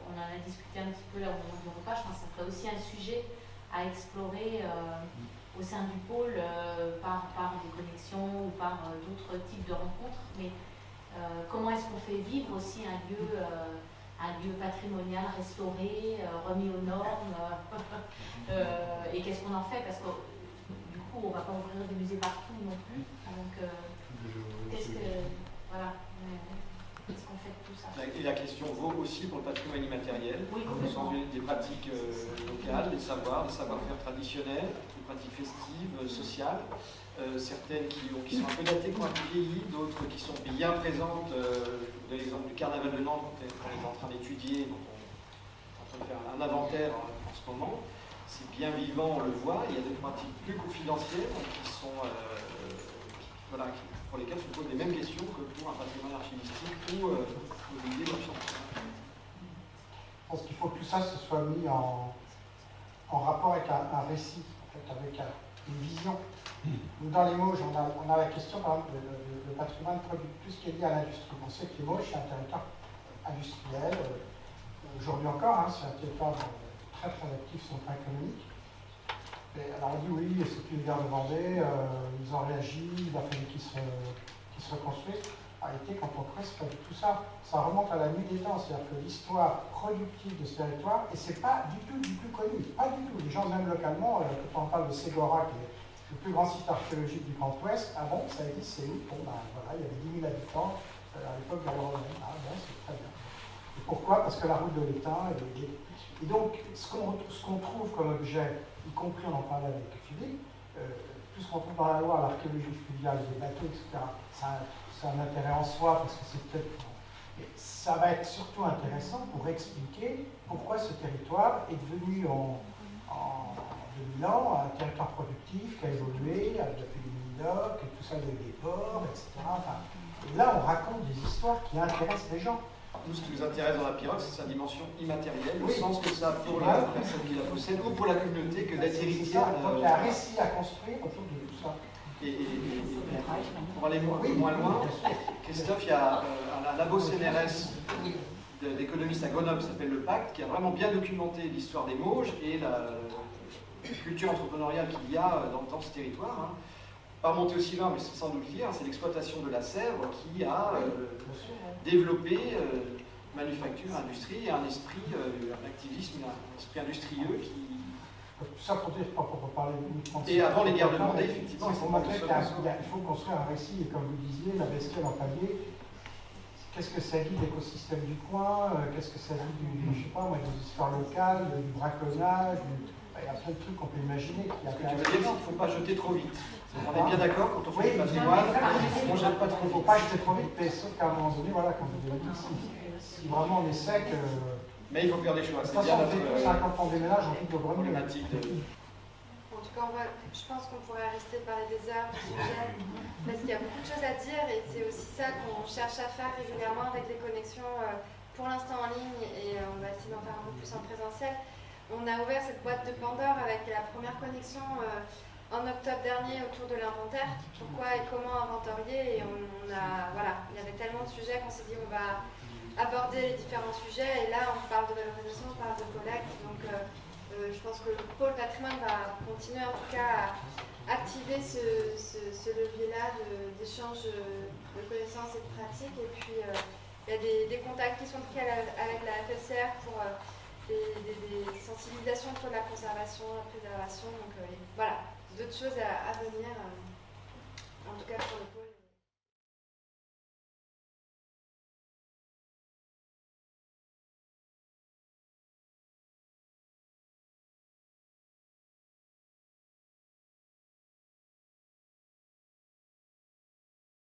on en a discuté un petit peu là au moment du repas. Je pense que ça serait aussi un sujet à explorer au sein du pôle par des connexions ou par d'autres types de rencontres. Mais comment est-ce qu'on fait vivre aussi un lieu patrimonial restauré, remis aux normes, et qu'est-ce qu'on en fait? Parce que du coup, on ne va pas ouvrir des musées partout non plus. Donc, qu'est-ce qu'on fait de tout ça? Et la question vaut aussi pour le patrimoine immatériel, oui, au sens des pratiques locales, des savoir-faire traditionnels, des pratiques festives, sociales. Certaines qui sont un peu datées, qui ont un peu vieilli, d'autres qui sont bien présentes. Vous avez l'exemple du carnaval de Nantes, qu'on est en train d'étudier, dont on est en train de faire un inventaire en ce moment. C'est bien vivant, on le voit. Il y a des pratiques plus confidentielles qui sont, pour lesquelles se posent les mêmes questions que pour un patrimoine archivistique ou mobilier marchand. Je pense qu'il faut que tout ça se soit mis en rapport avec un récit, en fait, avec une vision. Nous, dans les Mauges, on a la question, par exemple, de patrimoine productif, tout ce qui est lié à l'industrie. On sait que les Mauges, c'est un territoire industriel. Aujourd'hui encore, c'est un territoire très très actif sur le plan économique. Et alors on dit oui, c'est une guerre de Vendée, ils ont réagi, il a fallu qu'ils se reconstruisent. En réalité, quand on creuse, c'est pas du tout ça. Ça remonte à la nuit des temps, c'est-à-dire que l'histoire productive de ce territoire, et c'est pas du tout connu, pas du tout. Les gens, même localement, quand on parle de Ségora, qui est le plus grand site archéologique du Grand Ouest, ah bon, ça existe, c'est où? Bon, ben voilà, il y avait 10 000 habitants à l'époque de la Romaine. Ah bon, c'est très bien. Et pourquoi? Parce que la route de l'étain, et donc, ce qu'on trouve comme objet, y compris, on en parlait avec Philippe, tout ce qu'on trouve dans la Loire, l'archéologie fluviale, les bateaux, etc., c'est un intérêt en soi, parce que c'est peut-être... Mais ça va être surtout intéressant pour expliquer pourquoi ce territoire est devenu en 2000 ans un territoire productif qui a évolué, avec les mines-docs, et tout ça, avec des ports, etc. Enfin, et là, on raconte des histoires qui intéressent les gens. Nous, ce qui nous intéresse dans la Pirogue, c'est sa dimension immatérielle, au sens que ça a pour la personne qui la possède ou pour la communauté que d'être héritière. Donc il y a un récit à construire autour de tout ça. Et pour aller moins loin, Christophe, il y a un labo CNRS d'économistes à Grenoble qui s'appelle le Pacte, qui a vraiment bien documenté l'histoire des Mauges et la culture entrepreneuriale qu'il y a dans ce territoire. Pas monter aussi loin, mais c'est sans doute lié, c'est l'exploitation de la Sèvre qui a développé manufacture, industrie et un esprit, un activisme, un esprit industrieux qui... Tout ça pour dire, pas pour parler uniquement de... Et avant les guerres de Vendée, effectivement, il faut montrer qu'il faut construire un récit, et comme vous disiez, la bestiole en palier, qu'est-ce que ça dit de l'écosystème du coin, qu'est-ce que ça dit je sais pas moi, des histoires locales, du braconnage, il y a plein de trucs qu'on peut imaginer. Ce que tu veux dire, c'est qu'il ne faut pas jeter trop vite. On est bien d'accord quand on fait du patrimoine, on ne jette pas trop vite. Il ne faut pas jeter trop vite, mais sauf qu'à un moment donné, voilà, comme vous l'avez dit, si vraiment on est sec... Mais il faut faire des choix. C'est bien quand on déménage, on quitte le grenier. En tout cas, je pense qu'on pourrait rester parler des heures du sujet, parce qu'il y a beaucoup de choses à dire, et c'est aussi ça qu'on cherche à faire régulièrement avec les connexions, pour l'instant en ligne, et on va essayer d'en faire un peu plus en présentiel. On a ouvert cette boîte de Pandore avec la première connexion en octobre dernier autour de l'inventaire. Pourquoi et comment inventorier, et voilà, il y avait tellement de sujets qu'on s'est dit on va aborder les différents sujets, et là on parle de valorisation, on parle de collecte, donc je pense que le pôle patrimoine va continuer en tout cas à activer ce levier-là d'échange de connaissances et de pratiques, et puis il y a des contacts qui sont pris avec la FFCR pour des sensibilisations pour la conservation, la préservation. Donc voilà, d'autres choses à venir, en tout cas pour le pôle.